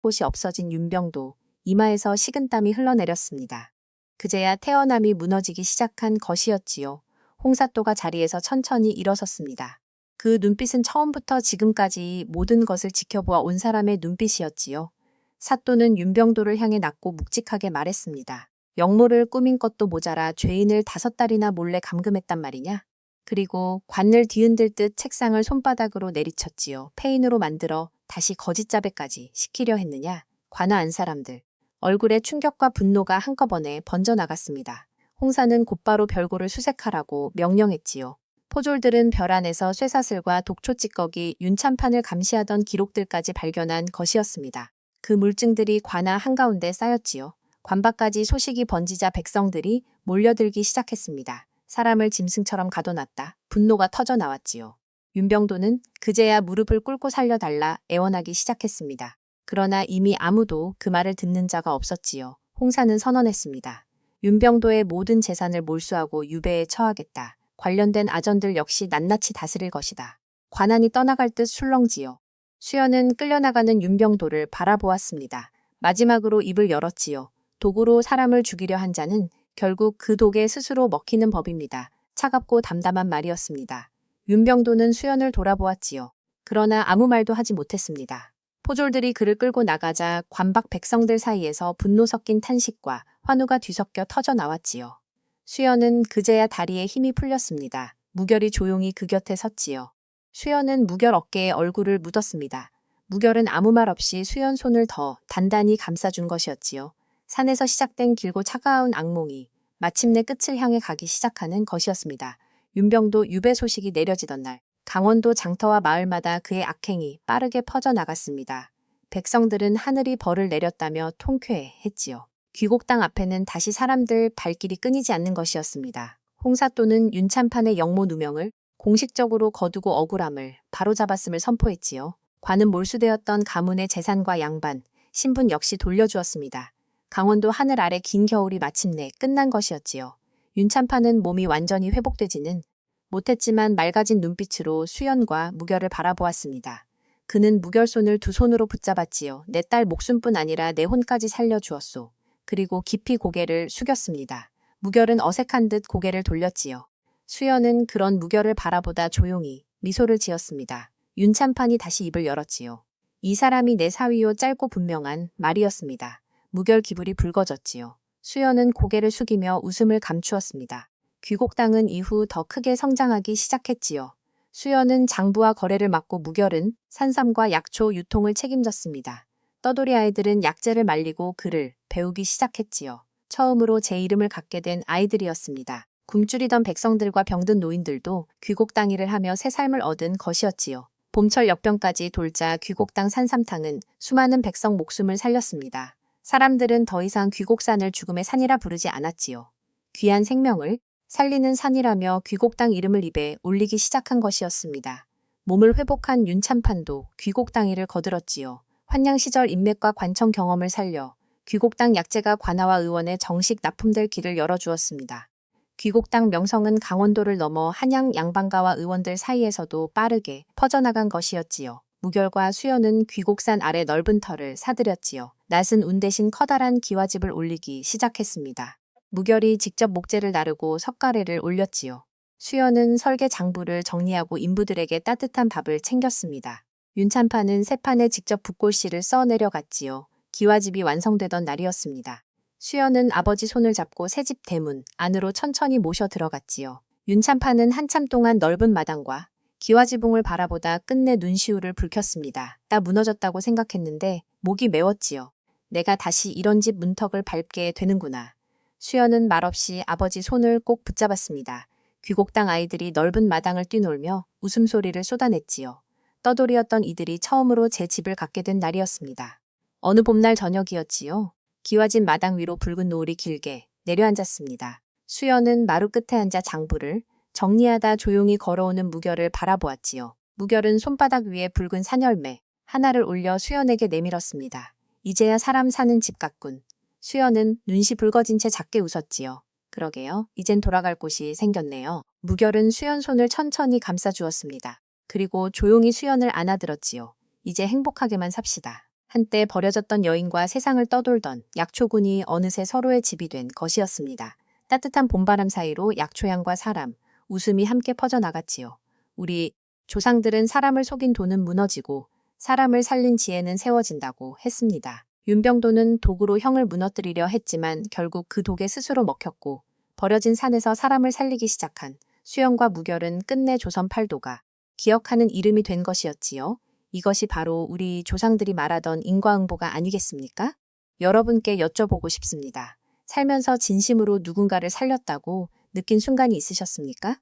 곳이 없어진 윤병도 이마에서 식은땀이 흘러내렸습니다. 그제야 태어남이 무너지기 시작한 것이었지요. 홍사또가 자리에서 천천히 일어섰습니다. 그 눈빛은 처음부터 지금까지 모든 것을 지켜보아 온 사람의 눈빛이었지요. 사또는 윤병도를 향해 낮고 묵직하게 말했습니다. 영모를 꾸민 것도 모자라 죄인을 5달이나 몰래 감금했단 말이냐? 그리고 관을 뒤흔들 듯 책상을 손바닥으로 내리쳤지요. 페인으로 만들어 다시 거짓자배까지 시키려 했느냐? 관아안 사람들. 얼굴에 충격과 분노가 한꺼번에 번져나갔습니다. 홍사는 곧바로 별고를 수색하라고 명령했지요. 포졸들은 별 안에서 쇠사슬과 독초 찌꺼기, 윤참판을 감시하던 기록들까지 발견한 것이었습니다. 그 물증들이 관아 한가운데 쌓였지요. 관 밖까지 소식이 번지자 백성들이 몰려들기 시작했습니다. 사람을 짐승처럼 가둬놨다. 분노가 터져 나왔지요. 윤병도는 그제야 무릎을 꿇고 살려달라 애원하기 시작했습니다. 그러나 이미 아무도 그 말을 듣는 자가 없었지요. 홍사는 선언했습니다. 윤병도의 모든 재산을 몰수하고 유배에 처하겠다. 관련된 아전들 역시 낱낱이 다스릴 것이다. 관안이 떠나갈 듯 술렁지요. 수연은 끌려나가는 윤병도를 바라보았습니다. 마지막으로 입을 열었지요. 독으로 사람을 죽이려 한 자는 결국 그 독에 스스로 먹히는 법입니다. 차갑고 담담한 말이었습니다. 윤병도는 수연을 돌아보았지요. 그러나 아무 말도 하지 못했습니다. 포졸들이 그를 끌고 나가자 관박 백성들 사이에서 분노 섞인 탄식과 환호가 뒤섞여 터져 나왔지요. 수연은 그제야 다리에 힘이 풀렸습니다. 무결이 조용히 그 곁에 섰지요. 수연은 무결 어깨에 얼굴을 묻었습니다. 무결은 아무 말 없이 수연 손을 더 단단히 감싸준 것이었지요. 산에서 시작된 길고 차가운 악몽이 마침내 끝을 향해 가기 시작하는 것이었습니다. 윤병도 유배 소식이 내려지던 날, 강원도 장터와 마을마다 그의 악행이 빠르게 퍼져나갔습니다. 백성들은 하늘이 벌을 내렸다며 통쾌했지요. 귀곡당 앞에는 다시 사람들 발길이 끊이지 않는 것이었습니다. 홍사또는 윤참판의 영모 누명을 공식적으로 거두고 억울함을 바로잡았음을 선포했지요. 관은 몰수되었던 가문의 재산과 양반, 신분 역시 돌려주었습니다. 강원도 하늘 아래 긴 겨울이 마침내 끝난 것이었지요. 윤참판은 몸이 완전히 회복되지는 못했지만 맑아진 눈빛으로 수연과 무결을 바라보았습니다. 그는 무결 손을 두 손으로 붙잡았지요. 내 딸 목숨뿐 아니라 내 혼까지 살려주었소. 그리고 깊이 고개를 숙였습니다. 무결은 어색한 듯 고개를 돌렸지요. 수연은 그런 무결을 바라보다 조용히 미소를 지었습니다. 윤참판이 다시 입을 열었지요. 이 사람이 내 사위요 짧고 분명한 말이었습니다. 무결 기불이 붉어졌지요. 수연은 고개를 숙이며 웃음을 감추었습니다. 귀곡당은 이후 더 크게 성장하기 시작했지요. 수연은 장부와 거래를 맡고 무결은 산삼과 약초 유통을 책임졌습니다. 떠돌이 아이들은 약재를 말리고 글을 배우기 시작했지요. 처음으로 제 이름을 갖게 된 아이들이었습니다. 굶주리던 백성들과 병든 노인들도 귀곡당 일을 하며 새 삶을 얻은 것이었지요. 봄철 역병까지 돌자 귀곡당 산삼탕은 수많은 백성 목숨을 살렸습니다. 사람들은 더 이상 귀곡산을 죽음의 산이라 부르지 않았지요. 귀한 생명을 살리는 산이라며 귀곡당 이름을 입에 올리기 시작한 것이었습니다. 몸을 회복한 윤참판도 귀곡당이를 거들었지요. 환양 시절 인맥과 관청 경험을 살려 귀곡당 약재가 관아와 의원에 정식 납품될 길을 열어주었습니다. 귀곡당 명성은 강원도를 넘어 한양 양반가와 의원들 사이에서도 빠르게 퍼져나간 것이었지요. 무결과 수연은 귀곡산 아래 넓은 터를 사들였지요. 낯은 운 대신 커다란 기와집을 올리기 시작했습니다. 무결이 직접 목재를 나르고 석가래를 올렸지요. 수연은 설계 장부를 정리하고 인부들에게 따뜻한 밥을 챙겼습니다. 윤참판은 새판에 직접 붓골씨를 써 내려갔지요. 기와집이 완성되던 날이었습니다. 수연은 아버지 손을 잡고 새집 대문 안으로 천천히 모셔 들어갔지요. 윤참판은 한참 동안 넓은 마당과 기와지붕을 바라보다 끝내 눈시울을 붉혔습니다. 나 무너졌다고 생각했는데 목이 메웠지요. 내가 다시 이런 집 문턱을 밟게 되는구나. 수연은 말없이 아버지 손을 꼭 붙잡았습니다. 귀곡당 아이들이 넓은 마당을 뛰놀며 웃음소리를 쏟아냈지요. 떠돌이였던 이들이 처음으로 제 집을 갖게 된 날이었습니다. 어느 봄날 저녁이었지요. 기와집 마당 위로 붉은 노을이 길게 내려앉았습니다. 수연은 마루 끝에 앉아 장부를 정리하다 조용히 걸어오는 무결을 바라보았지요. 무결은 손바닥 위에 붉은 산열매 하나를 올려 수연에게 내밀었습니다. 이제야 사람 사는 집 같군. 수연은 눈시 붉어진 채 작게 웃었지요. 그러게요. 이젠 돌아갈 곳이 생겼네요. 무결은 수연 손을 천천히 감싸주었습니다. 그리고 조용히 수연을 안아들었지요. 이제 행복하게만 삽시다. 한때 버려졌던 여인과 세상을 떠돌던 약초군이 어느새 서로의 집이 된 것이었습니다. 따뜻한 봄바람 사이로 약초향과 사람, 웃음이 함께 퍼져나갔지요. 우리 조상들은 사람을 속인 돈은 무너지고 사람을 살린 지혜는 세워진다고 했습니다. 윤병도는 도구로 형을 무너뜨리려 했지만 결국 그 독에 스스로 먹혔고 버려진 산에서 사람을 살리기 시작한 수연과 무결은 끝내 조선 팔도가 기억하는 이름이 된 것이었지요. 이것이 바로 우리 조상들이 말하던 인과응보가 아니겠습니까? 여러분께 여쭤보고 싶습니다. 살면서 진심으로 누군가를 살렸다고 느낀 순간이 있으셨습니까?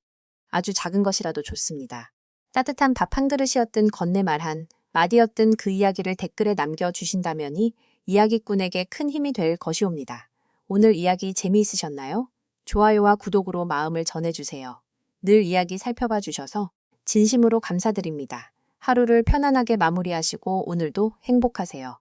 아주 작은 것이라도 좋습니다. 따뜻한 밥 한 그릇이었든 건네말 한 마디였든 그 이야기를 댓글에 남겨주신다면이 이야기꾼에게 큰 힘이 될 것이옵니다. 오늘 이야기 재미있으셨나요? 좋아요와 구독으로 마음을 전해주세요. 늘 이야기 살펴봐 주셔서 진심으로 감사드립니다. 하루를 편안하게 마무리하시고 오늘도 행복하세요.